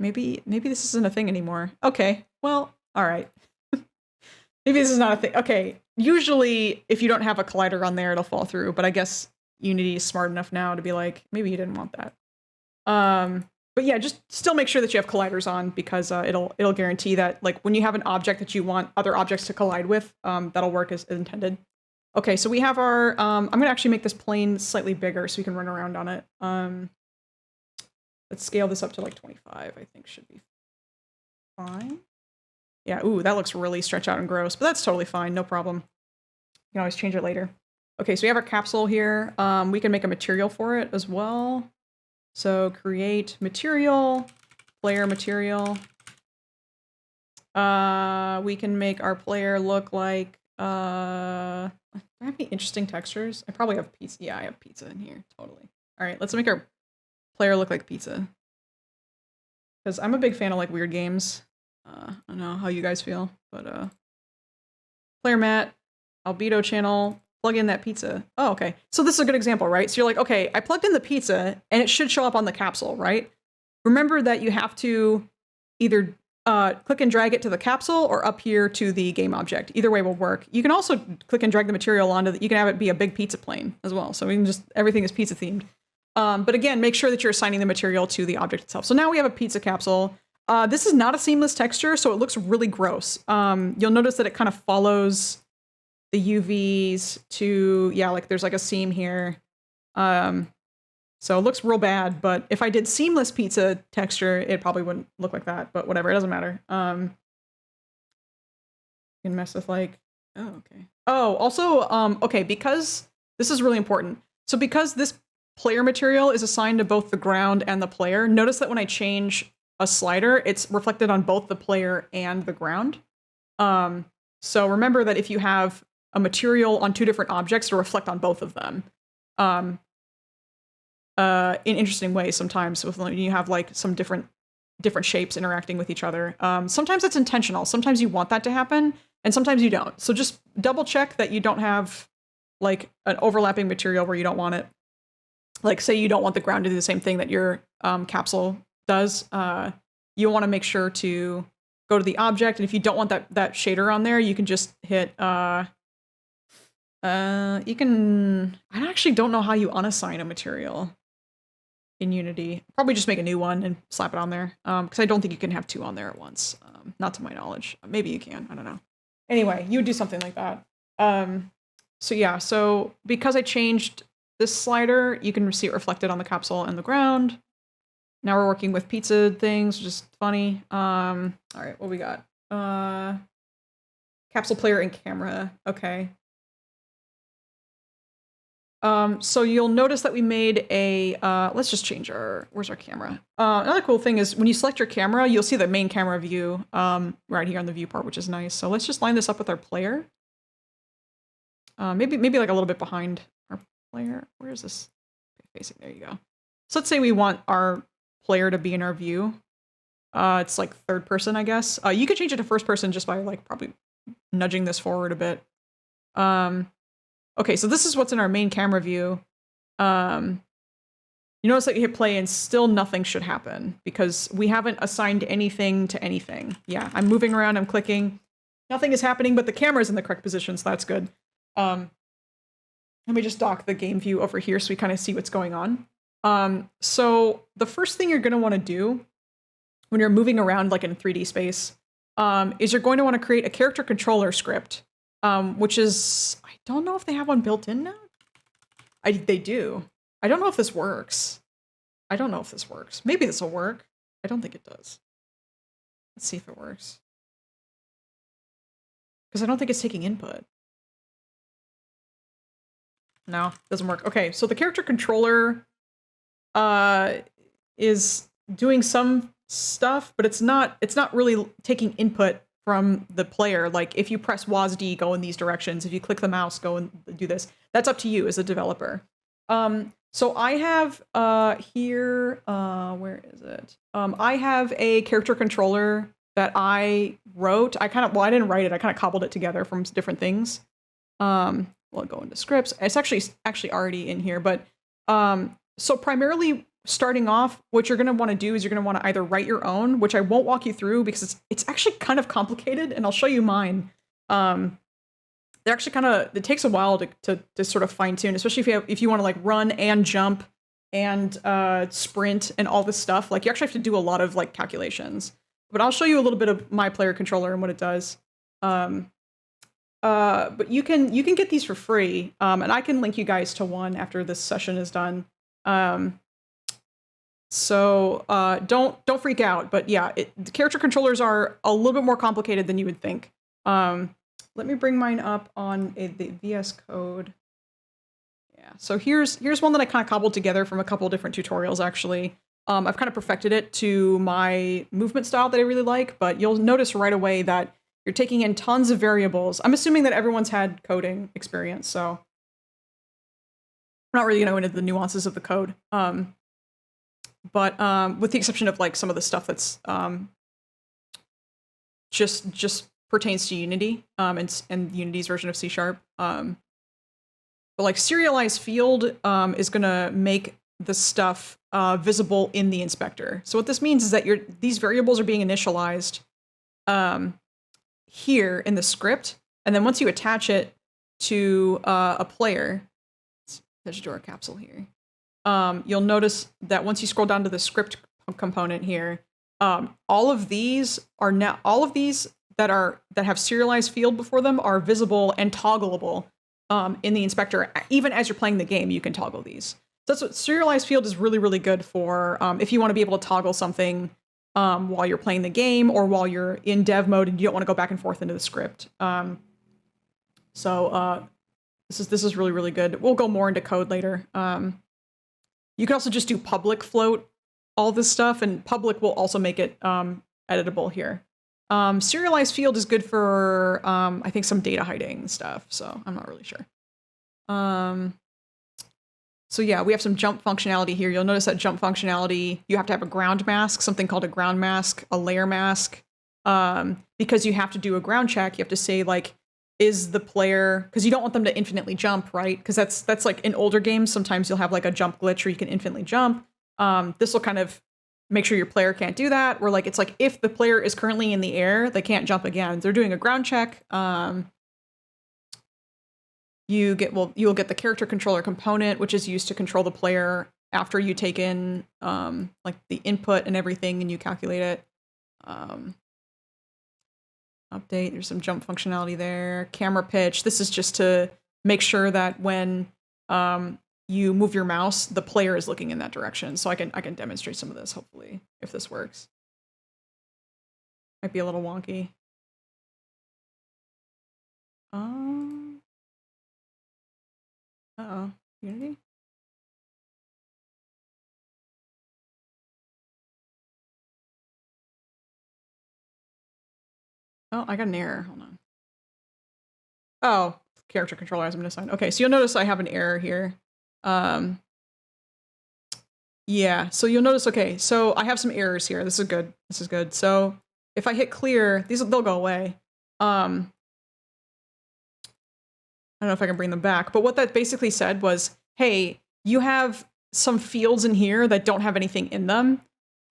this isn't a thing anymore. Okay, well, all right. Maybe this is not a thing. Okay, usually if you don't have a collider on there, it'll fall through, but I guess Unity is smart enough now to be like, maybe you didn't want that. But yeah, just still make sure that you have colliders on, because it'll guarantee that like when you have an object that you want other objects to collide with, that'll work as intended. Okay, so we have our, I'm gonna actually make this plane slightly bigger so we can run around on it. Let's scale this up to like 25, I think should be fine. Yeah, ooh, that looks really stretched out and gross, but that's totally fine, no problem. You can always change it later. Okay, so we have our capsule here. We can make a material for it as well. So create material, player material. We can make our player look like, do I have any interesting textures? I probably have pizza. Yeah, I have pizza in here, totally. All right, let's make our player look like pizza. Because I'm a big fan of like weird games. I don't know how you guys feel, but player mat, albedo channel, plug in that pizza. Oh, okay. So this is a good example, right? So you're like, okay, I plugged in the pizza and it should show up on the capsule, right? Remember that you have to either click and drag it to the capsule or up here to the game object. Either way will work. You can also click and drag the material onto you can have it be a big pizza plane as well. So we can just, everything is pizza themed. But again, make sure that you're assigning the material to the object itself. So now we have a pizza capsule. This is not a seamless texture, so it looks really gross. You'll notice that it kind of follows the UVs to, yeah, like there's like a seam here. So it looks real bad, but if I did seamless pizza texture, it probably wouldn't look like that, but whatever, it doesn't matter. You can mess with like, oh, okay. Oh, also, okay, because this is really important. So because this player material is assigned to both the ground and the player, notice that when I change a slider, it's reflected on both the player and the ground. So remember that if you have a material on 2 different objects, to reflect on both of them in interesting ways sometimes, when you have like some different shapes interacting with each other. Sometimes it's intentional. Sometimes you want that to happen, and sometimes you don't. So just double check that you don't have like an overlapping material where you don't want it. Like say you don't want the ground to do the same thing that your capsule does. You want to make sure to go to the object, and if you don't want that shader on there, you can just hit I actually don't know how you unassign a material in Unity. Probably just make a new one and slap it on there, because I don't think you can have 2 on there at once, not to my knowledge. Maybe you can, I don't know. Anyway, you would do something like that. So yeah, so because I changed this slider, you can see it reflected on the capsule and the ground. Now we're working with pizza things, which is funny. All right, what we got? Capsule player and camera. Okay. So you'll notice that we made a, let's just change where's our camera? Another cool thing is when you select your camera, you'll see the main camera view right here on the view part, which is nice. So let's just line this up with our player. Maybe like a little bit behind our player. Where is this facing? There you go. So let's say we want our player to be in our view. It's like third person, I guess. You could change it to first person just by like probably nudging this forward a bit. Okay, so this is what's in our main camera view. You notice that you hit play and still nothing should happen because we haven't assigned anything to anything. Yeah, I'm moving around, I'm clicking. Nothing is happening, but the camera's in the correct position, so that's good. Let me just dock the game view over here so we kind of see what's going on. So the first thing you're going to want to do when you're moving around like in a 3D space is you're going to want to create a character controller script, which is, I don't know if they have one built in now. They do. I don't know if this works. Maybe this will work. I don't think it does. Let's see if it works. Because I don't think it's taking input. No, doesn't work. Okay, so the character controller is doing some stuff, but it's not really taking input from the player. Like if you press WASD, go in these directions. If you click the mouse, go and do this. That's up to you as a developer. So I have here, where is it? I have a character controller that I wrote. I didn't write it. I kind of cobbled it together from different things. We'll go into scripts. It's actually already in here, but so primarily starting off, what you're going to want to do is you're going to want to either write your own, which I won't walk you through because it's actually kind of complicated, and I'll show you mine. They're actually it takes a while to sort of fine tune, especially if you want to like run and jump and sprint and all this stuff. Like you actually have to do a lot of like calculations. But I'll show you a little bit of my player controller and what it does. But you can get these for free, and I can link you guys to one after this session is done. So don't freak out. But yeah, the character controllers are a little bit more complicated than you would think. Let me bring mine up on the VS Code. Yeah, so here's one that I kind of cobbled together from a couple different tutorials actually. I've kind of perfected it to my movement style that I really like, but you'll notice right away that you're taking in tons of variables. I'm assuming that everyone's had coding experience, so I'm not really going to go into the nuances of the code. But with the exception of like some of the stuff that's just pertains to Unity and Unity's version of C#. But like serialized field is going to make the stuff visible in the inspector. So what this means is that these variables are being initialized here in the script, and then once you attach it to a player, let's do our capsule here. You'll notice that once you scroll down to the script component here, all of these that have serialized field before them are visible and toggleable in the inspector. Even as you're playing the game, you can toggle these. So that's what serialized field is really, really good for if you want to be able to toggle something while you're playing the game or while you're in dev mode and you don't want to go back and forth into the script. So this is really, really good. We'll go more into code later. You can also just do public float all this stuff, and public will also make it editable here. Serialized field is good for, I think, some data hiding stuff, so I'm not really sure. So yeah, we have some jump functionality here. You'll notice that jump functionality, you have to have a ground mask, something called a ground mask, a layer mask, because you have to do a ground check. You have to say, like, is the player, because you don't want them to infinitely jump, right? Because that's like in older games, sometimes you'll have like a jump glitch where you can infinitely jump. This will kind of make sure your player can't do that. Or like, it's like if the player is currently in the air, they can't jump again. They're doing a ground check. You'll get the character controller component, which is used to control the player after you take in like the input and everything and you calculate it. Update, there's some jump functionality there. Camera pitch, this is just to make sure that when you move your mouse, the player is looking in that direction. So I can demonstrate some of this, hopefully, if this works. Might be a little wonky. Uh-oh, Unity? Oh, I got an error. Hold on. Oh, character controller hasn't been assigned. Okay, so you'll notice I have an error here. Yeah, so you'll notice, okay, so I have some errors here. This is good. This is good. So if I hit clear, they'll go away. I don't know if I can bring them back, but what that basically said was, hey, you have some fields in here that don't have anything in them,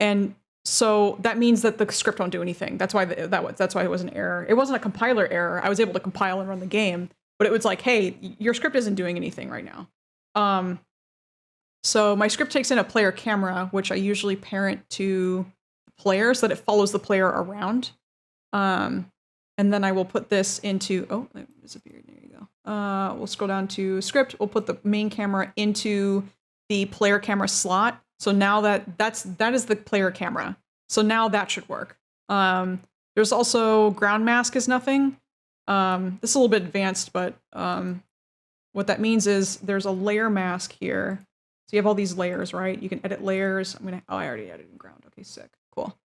and so that means that the script won't do anything. That's why that's why it was an error. It wasn't a compiler error. I was able to compile and run the game, but it was like, hey, your script isn't doing anything right now. So my script takes in a player camera, which I usually parent to player so that it follows the player around. And then I will put this into, oh, it disappeared. There you go. We'll scroll down to script. We'll put the main camera into the player camera slot. So now that is the player camera. So now that should work. There's also ground mask is nothing. This is a little bit advanced, but what that means is there's a layer mask here. So you have all these layers, right? You can edit layers. I already edited in ground. Okay, sick, cool.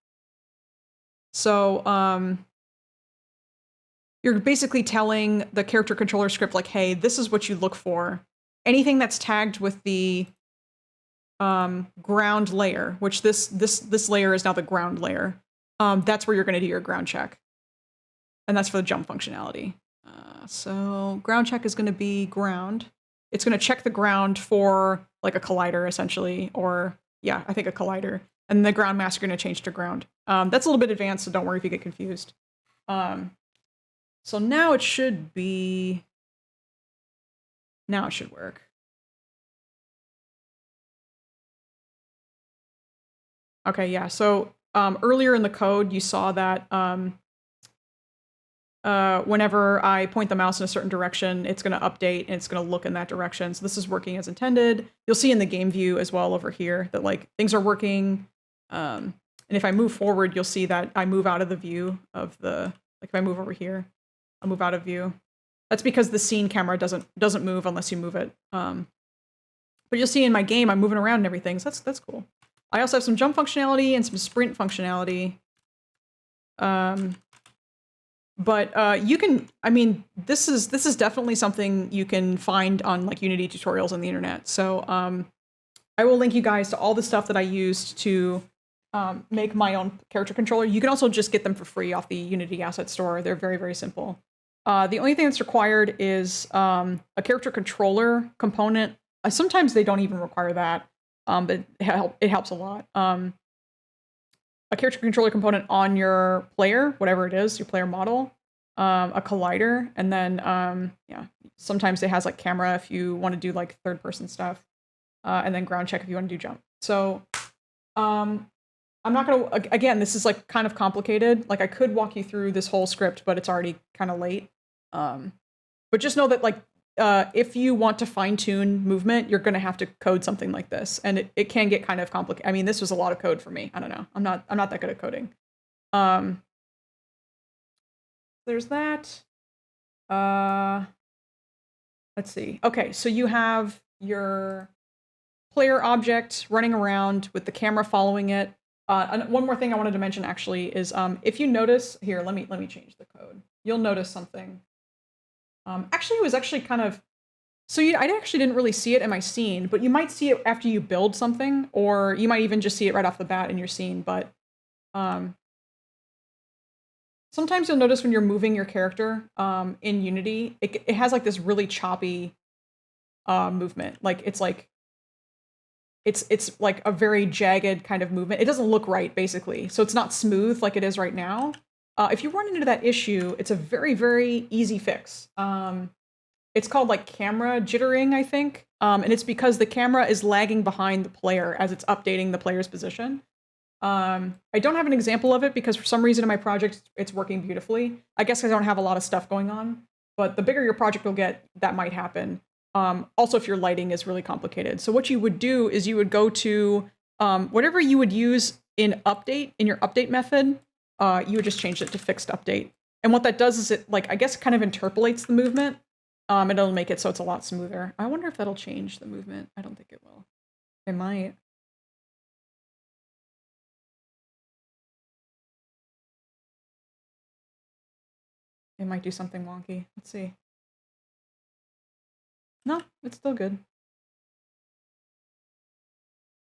So you're basically telling the character controller script like, hey, this is what you look for. Anything that's tagged with the ground layer, which this layer is now the ground layer. That's where you're going to do your ground check, and that's for the jump functionality. So ground check is going to be ground. It's going to check the ground for like a collider, essentially, or yeah, I think a collider. And the ground mask are going to change to ground. That's a little bit advanced, so don't worry if you get confused. So now it should be. Now it should work. Okay, yeah. So earlier in the code, you saw that whenever I point the mouse in a certain direction, it's going to update and it's going to look in that direction. So this is working as intended. You'll see in the game view as well over here that like things are working. And if I move forward, you'll see that I move out of the view of the, like if I move over here, I'll move out of view. That's because the scene camera doesn't move unless you move it. But you'll see in my game, I'm moving around and everything. So that's cool. I also have some jump functionality and some sprint functionality. But you can, I mean, this is definitely something you can find on like Unity tutorials on the internet. So I will link you guys to all the stuff that I used to make my own character controller. You can also just get them for free off the Unity asset store. They're very, very simple. The only thing that's required is a character controller component. Sometimes they don't even require that, but it helps a lot. A character controller component on your player, whatever it is, your player model, a collider, and then yeah, sometimes it has like camera if you want to do like third person stuff, and then ground check if you want to do jump. So I'm not gonna, again, this is like kind of complicated. Like I could walk you through this whole script, but it's already kind of late. But just know that like if you want to fine tune movement, you're gonna have to code something like this, and it can get kind of complicated. I mean, this was a lot of code for me. I don't know. I'm not that good at coding. There's that. Let's see. Okay, so you have your player object running around with the camera following it. And one more thing I wanted to mention actually is if you notice here, let me change the code. You'll notice something. Actually, it was actually kind of, so I actually didn't really see it in my scene, but you might see it after you build something, or you might even just see it right off the bat in your scene. But sometimes you'll notice when you're moving your character in Unity, it has like this really choppy movement. Like it's like it's like a very jagged kind of movement. It doesn't look right, basically. So it's not smooth like it is right now. If you run into that issue, it's a very, very easy fix. It's called like camera jittering, I think. And it's because the camera is lagging behind the player as it's updating the player's position. I don't have an example of it because for some reason in my project, it's working beautifully. I guess I don't have a lot of stuff going on, but the bigger your project will get, that might happen. Also, if your lighting is really complicated. So what you would do is you would go to whatever you would use in your update method, you would just change it to fixed update. And what that does is it, like, I guess kind of interpolates the movement. And it'll make it so it's a lot smoother. I wonder if that'll change the movement. I don't think it will. It might. It might do something wonky. Let's see. No, it's still good.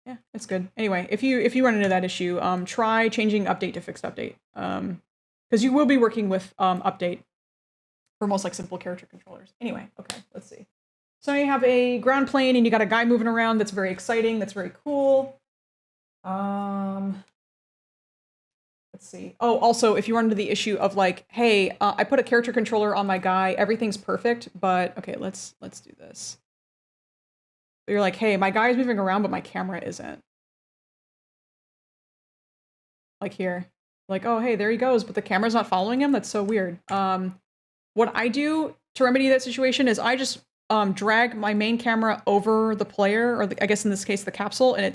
Yeah, it's good. Anyway, if you run into that issue, try changing update to fixed update. Because you will be working with update for most like simple character controllers. Anyway, okay, let's see. So you have a ground plane and you got a guy moving around. That's very exciting. That's very cool. Let's see. Oh, also, if you run into the issue of like, hey, I put a character controller on my guy, everything's perfect, but okay, let's do this. So you're like, hey, my guy's moving around, but my camera isn't. Like here. Like, oh, hey, there he goes, but the camera's not following him? That's so weird. What I do to remedy that situation is I just drag my main camera over the player, or I guess in this case, the capsule, and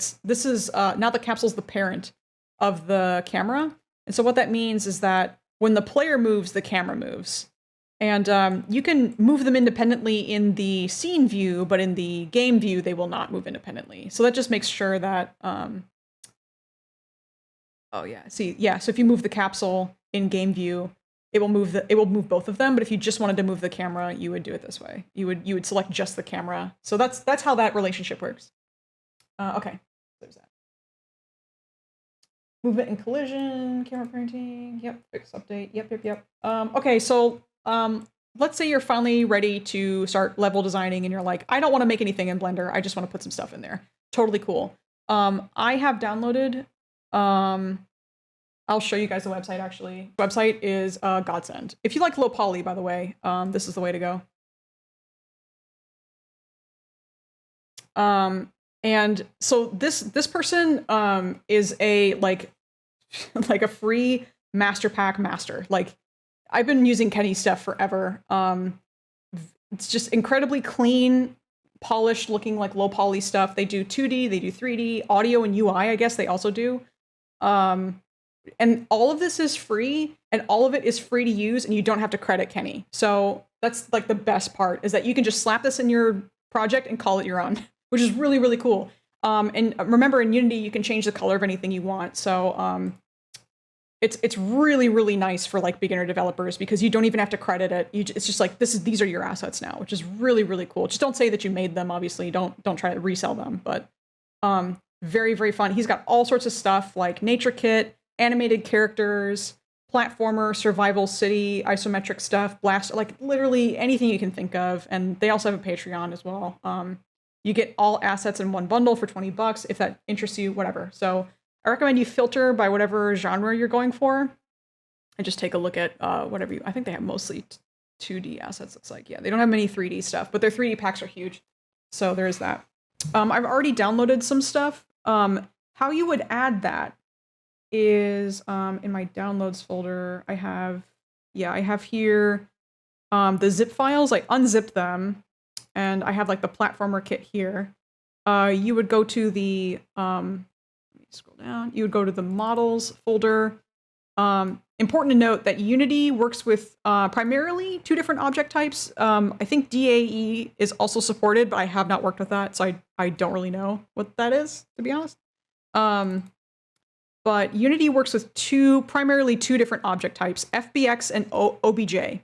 now the capsule's the parent of the camera. And so what that means is that when the player moves, the camera moves. And you can move them independently in the scene view, but in the game view, they will not move independently. So that just makes sure that, oh yeah, see, yeah, so if you move the capsule in game view, it will move both of them, but if you just wanted to move the camera, you would do it this way. You would select just the camera. So that's how that relationship works. Okay, there's that. Movement and collision, camera parenting, yep, fix update, yep. Okay, so let's say you're finally ready to start level designing and you're like, I don't want to make anything in Blender, I just want to put some stuff in there. Totally cool. I have downloaded, I'll show you guys the website actually. The website is Godsend. If you like low poly, by the way, this is the way to go. And so this person is a like a free master pack master. Like I've been using Kenny's stuff forever. It's just incredibly clean, polished looking like low poly stuff. They do 2D, they do 3D, audio and UI, I guess they also do. And all of this is free and all of it is free to use and you don't have to credit Kenny. So that's like the best part is that you can just slap this in your project and call it your own, which is really, really cool. And remember in Unity, you can change the color of anything you want. So it's really, really nice for like beginner developers because you don't even have to credit it. It's just like, these are your assets now, which is really, really cool. Just don't say that you made them, obviously. Don't try to resell them, but very, very fun. He's got all sorts of stuff like nature kit, animated characters, platformer, survival city, isometric stuff, blast, like literally anything you can think of. And they also have a Patreon as well. You get all assets in one bundle for $20 if that interests you, whatever. So I recommend you filter by whatever genre you're going for and just take a look at whatever I think they have mostly 2D assets, looks like. Yeah, they don't have many 3D stuff, but their 3D packs are huge. So there is that. I've already downloaded some stuff. How you would add that is in my downloads folder. I have here the zip files. I unzipped them and I have like the platformer kit here. You would go to the let me scroll down. You would go to the models folder. Important to note that Unity works with primarily 2 different object types. I think DAE is also supported, but I have not worked with that, so I don't really know what that is, to be honest. But Unity works with primarily two different object types, FBX and OBJ.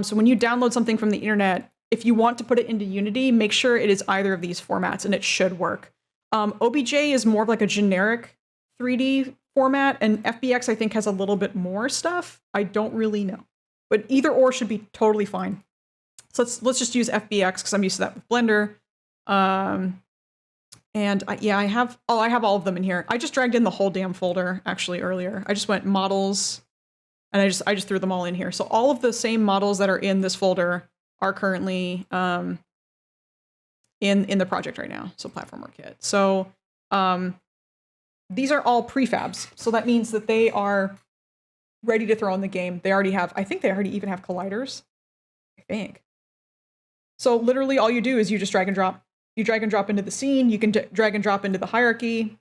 So when you download something from the internet, if you want to put it into Unity, make sure it is either of these formats, and it should work. OBJ is more of like a generic 3D format, and FBX I think has a little bit more stuff. I don't really know, but either or should be totally fine. So let's just use FBX because I'm used to that with Blender. And yeah, I have all of them in here. I just dragged in the whole damn folder actually earlier. I just went models and I just threw them all in here. So all of the same models that are in this folder are currently in the project right now. So platformer kit. So these are all prefabs. So that means that they are ready to throw in the game. They already have, I think they already even have colliders. I think. So literally all you do is you just drag and drop. You drag and drop into the scene. You can drag and drop into the hierarchy.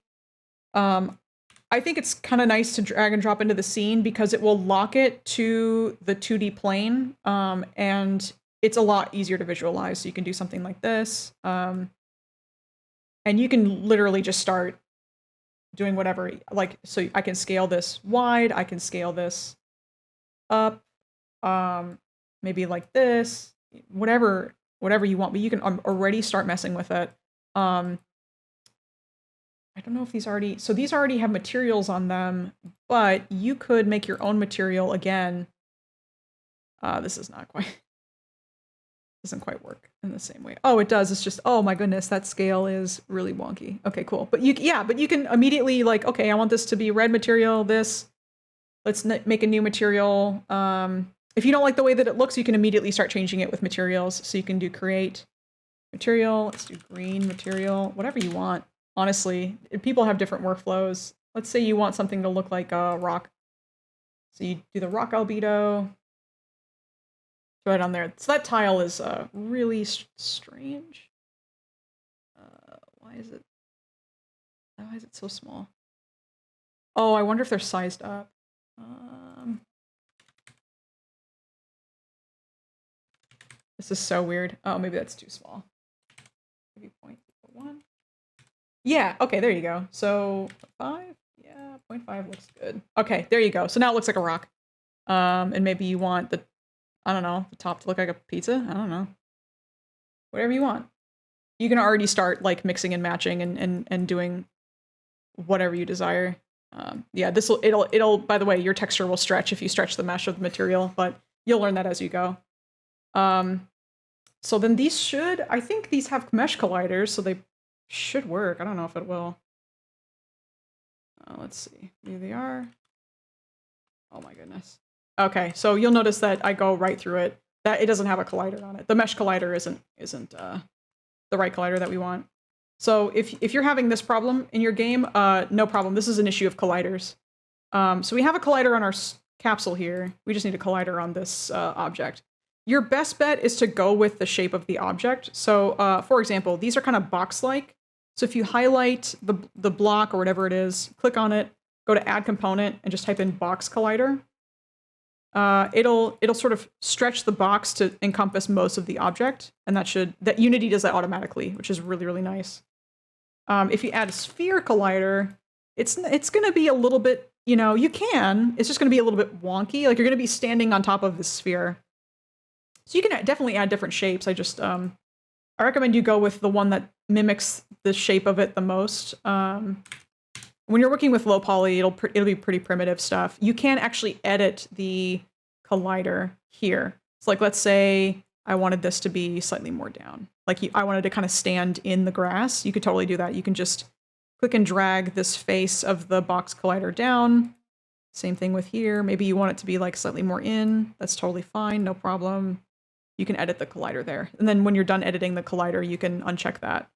I think it's kind of nice to drag and drop into the scene because it will lock it to the 2D plane, and it's a lot easier to visualize. So you can do something like this, and you can literally just start doing whatever. Like, so I can scale this wide. I can scale this up, maybe like this, whatever you want, but you can already start messing with it. I don't know if these already have materials on them, but you could make your own material again. This is not quite, doesn't quite work in the same way. Oh, it does. It's just, oh my goodness, that scale is really wonky. Okay, cool. But you can immediately like, okay, I want this to be red material, let's make a new material. If you don't like the way that it looks, you can immediately start changing it with materials. So you can do create material, let's do green material, whatever you want. Honestly, people have different workflows. Let's say you want something to look like a rock. So you do the rock albedo, throw it on there. So that tile is really strange. Why is it so small? Oh, I wonder if they're sized up. This is so weird. Oh, maybe that's too small. Maybe 0.1. Yeah, okay, there you go. So 0.5? Yeah, 0.5 looks good. Okay, there you go. So now it looks like a rock. And maybe you want the top to look like a pizza? I don't know. Whatever you want. You can already start like mixing and matching and doing whatever you desire. Yeah, it'll by the way, your texture will stretch if you stretch the mesh of the material, but you'll learn that as you go. So then I think these have mesh colliders, so they should work. I don't know if it will. Let's see. Here they are. Oh my goodness. Okay, so you'll notice that I go right through it. That it doesn't have a collider on it. The mesh collider isn't the right collider that we want. So if you're having this problem in your game, no problem. This is an issue of colliders. So we have a collider on our capsule here. We just need a collider on this object. Your best bet is to go with the shape of the object. So for example, these are kind of box-like. So if you highlight the block or whatever it is, click on it, go to add component and just type in box collider. It'll sort of stretch the box to encompass most of the object, and that Unity does that automatically, which is really, really nice. If you add a sphere collider, it's gonna be a little bit, it's just gonna be a little bit wonky. Like you're gonna be standing on top of the sphere. So you can definitely add different shapes. I recommend you go with the one that mimics the shape of it the most. When you're working with low poly, it'll be pretty primitive stuff. You can actually edit the collider here. So like, let's say I wanted this to be slightly more down. Like I wanted to kind of stand in the grass. You could totally do that. You can just click and drag this face of the box collider down. Same thing with here. Maybe you want it to be like slightly more in. That's totally fine, no problem. You can edit the collider there. And then when you're done editing the collider, you can uncheck that.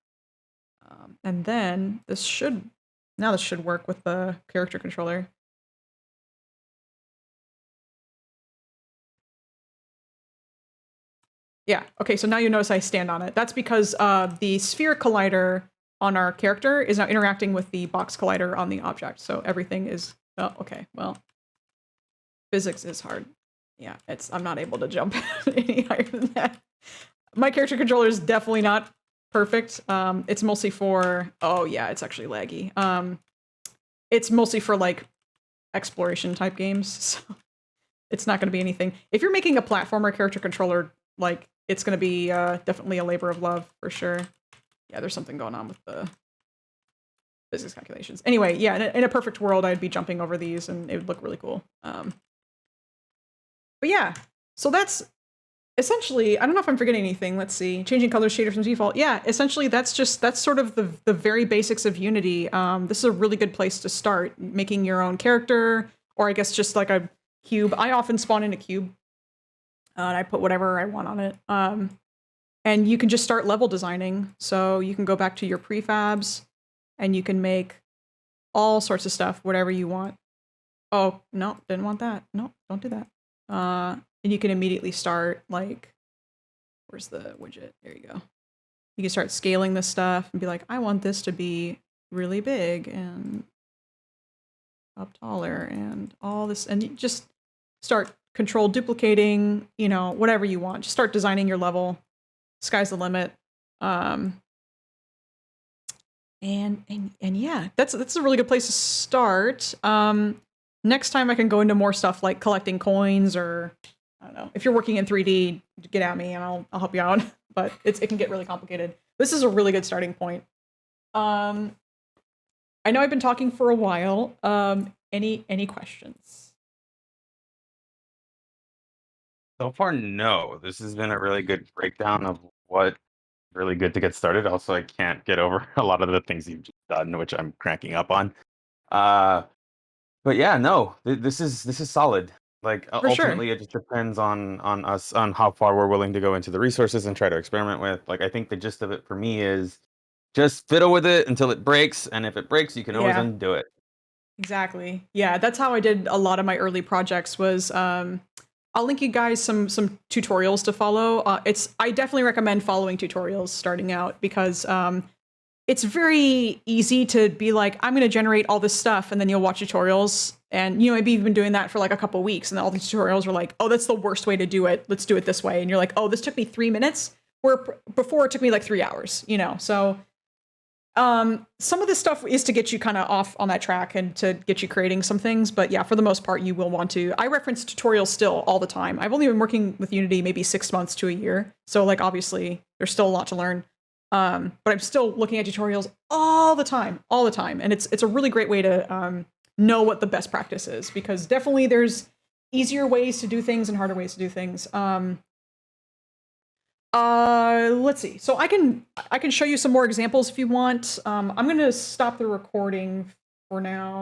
And then this should work with the character controller. Yeah, okay, so now you notice I stand on it. That's because the sphere collider on our character is now interacting with the box collider on the object. So everything is, oh, okay, well, physics is hard. Yeah, I'm not able to jump any higher than that. My character controller is definitely not perfect. It's mostly for, oh yeah, it's actually laggy. It's mostly for like exploration type games, so it's not going to be anything. If you're making a platformer character controller, like it's going to be definitely a labor of love for sure. Yeah, there's something going on with the physics calculations. Anyway, yeah, in a perfect world, I'd be jumping over these and it would look really cool. But yeah, so that's essentially, I don't know if I'm forgetting anything. Let's see. Changing color shader from default. Yeah, essentially that's sort of the very basics of Unity. This is a really good place to start making your own character, or I guess just like a cube. I often spawn in a cube, and I put whatever I want on it. And you can just start level designing. So you can go back to your prefabs, and you can make all sorts of stuff, whatever you want. Oh, no, didn't want that. No, don't do that. And you can immediately start, like, where's the widget? There you go. You can start scaling this stuff and be like, I want this to be really big and up taller and all this. And you just start control duplicating, you know, whatever you want. Just start designing your level. Sky's the limit. And yeah, that's a really good place to start. Next time I can go into more stuff like collecting coins, or I don't know. If you're working in 3D, get at me and I'll help you out. But it can get really complicated. This is a really good starting point. I know I've been talking for a while. Any questions?
So far, no. This has been a really good breakdown of what really good to get started. Also, I can't get over a lot of the things you've just done, which I'm cranking up on. But yeah, no, this is solid. Like
For sure.
ultimately, it just depends on us, on how far we're willing to go into the resources and try to experiment with. Like I think the gist of it for me is just fiddle with it until it breaks, and if it breaks, you can always
Yeah.
undo it.
Exactly. Yeah, that's how I did a lot of my early projects. Was I'll link you guys some tutorials to follow. I definitely recommend following tutorials starting out, because it's very easy to be like, I'm going to generate all this stuff, and then you'll watch tutorials, and you know, maybe you've been doing that for like a couple weeks, and all the tutorials are like, oh, that's the worst way to do it. Let's do it this way, and you're like, oh, this took me 3 minutes, where before it took me like 3 hours. You know, so some of this stuff is to get you kind of off on that track and to get you creating some things, but yeah, for the most part, you will want to. I reference tutorials still all the time. I've only been working with Unity maybe 6 months to a year, so like obviously there's still a lot to learn. But I'm still looking at tutorials all the time, and it's a really great way to know what the best practice is, because definitely there's easier ways to do things and harder ways to do things. Let's see. So I can show you some more examples if you want. I'm gonna stop the recording for now.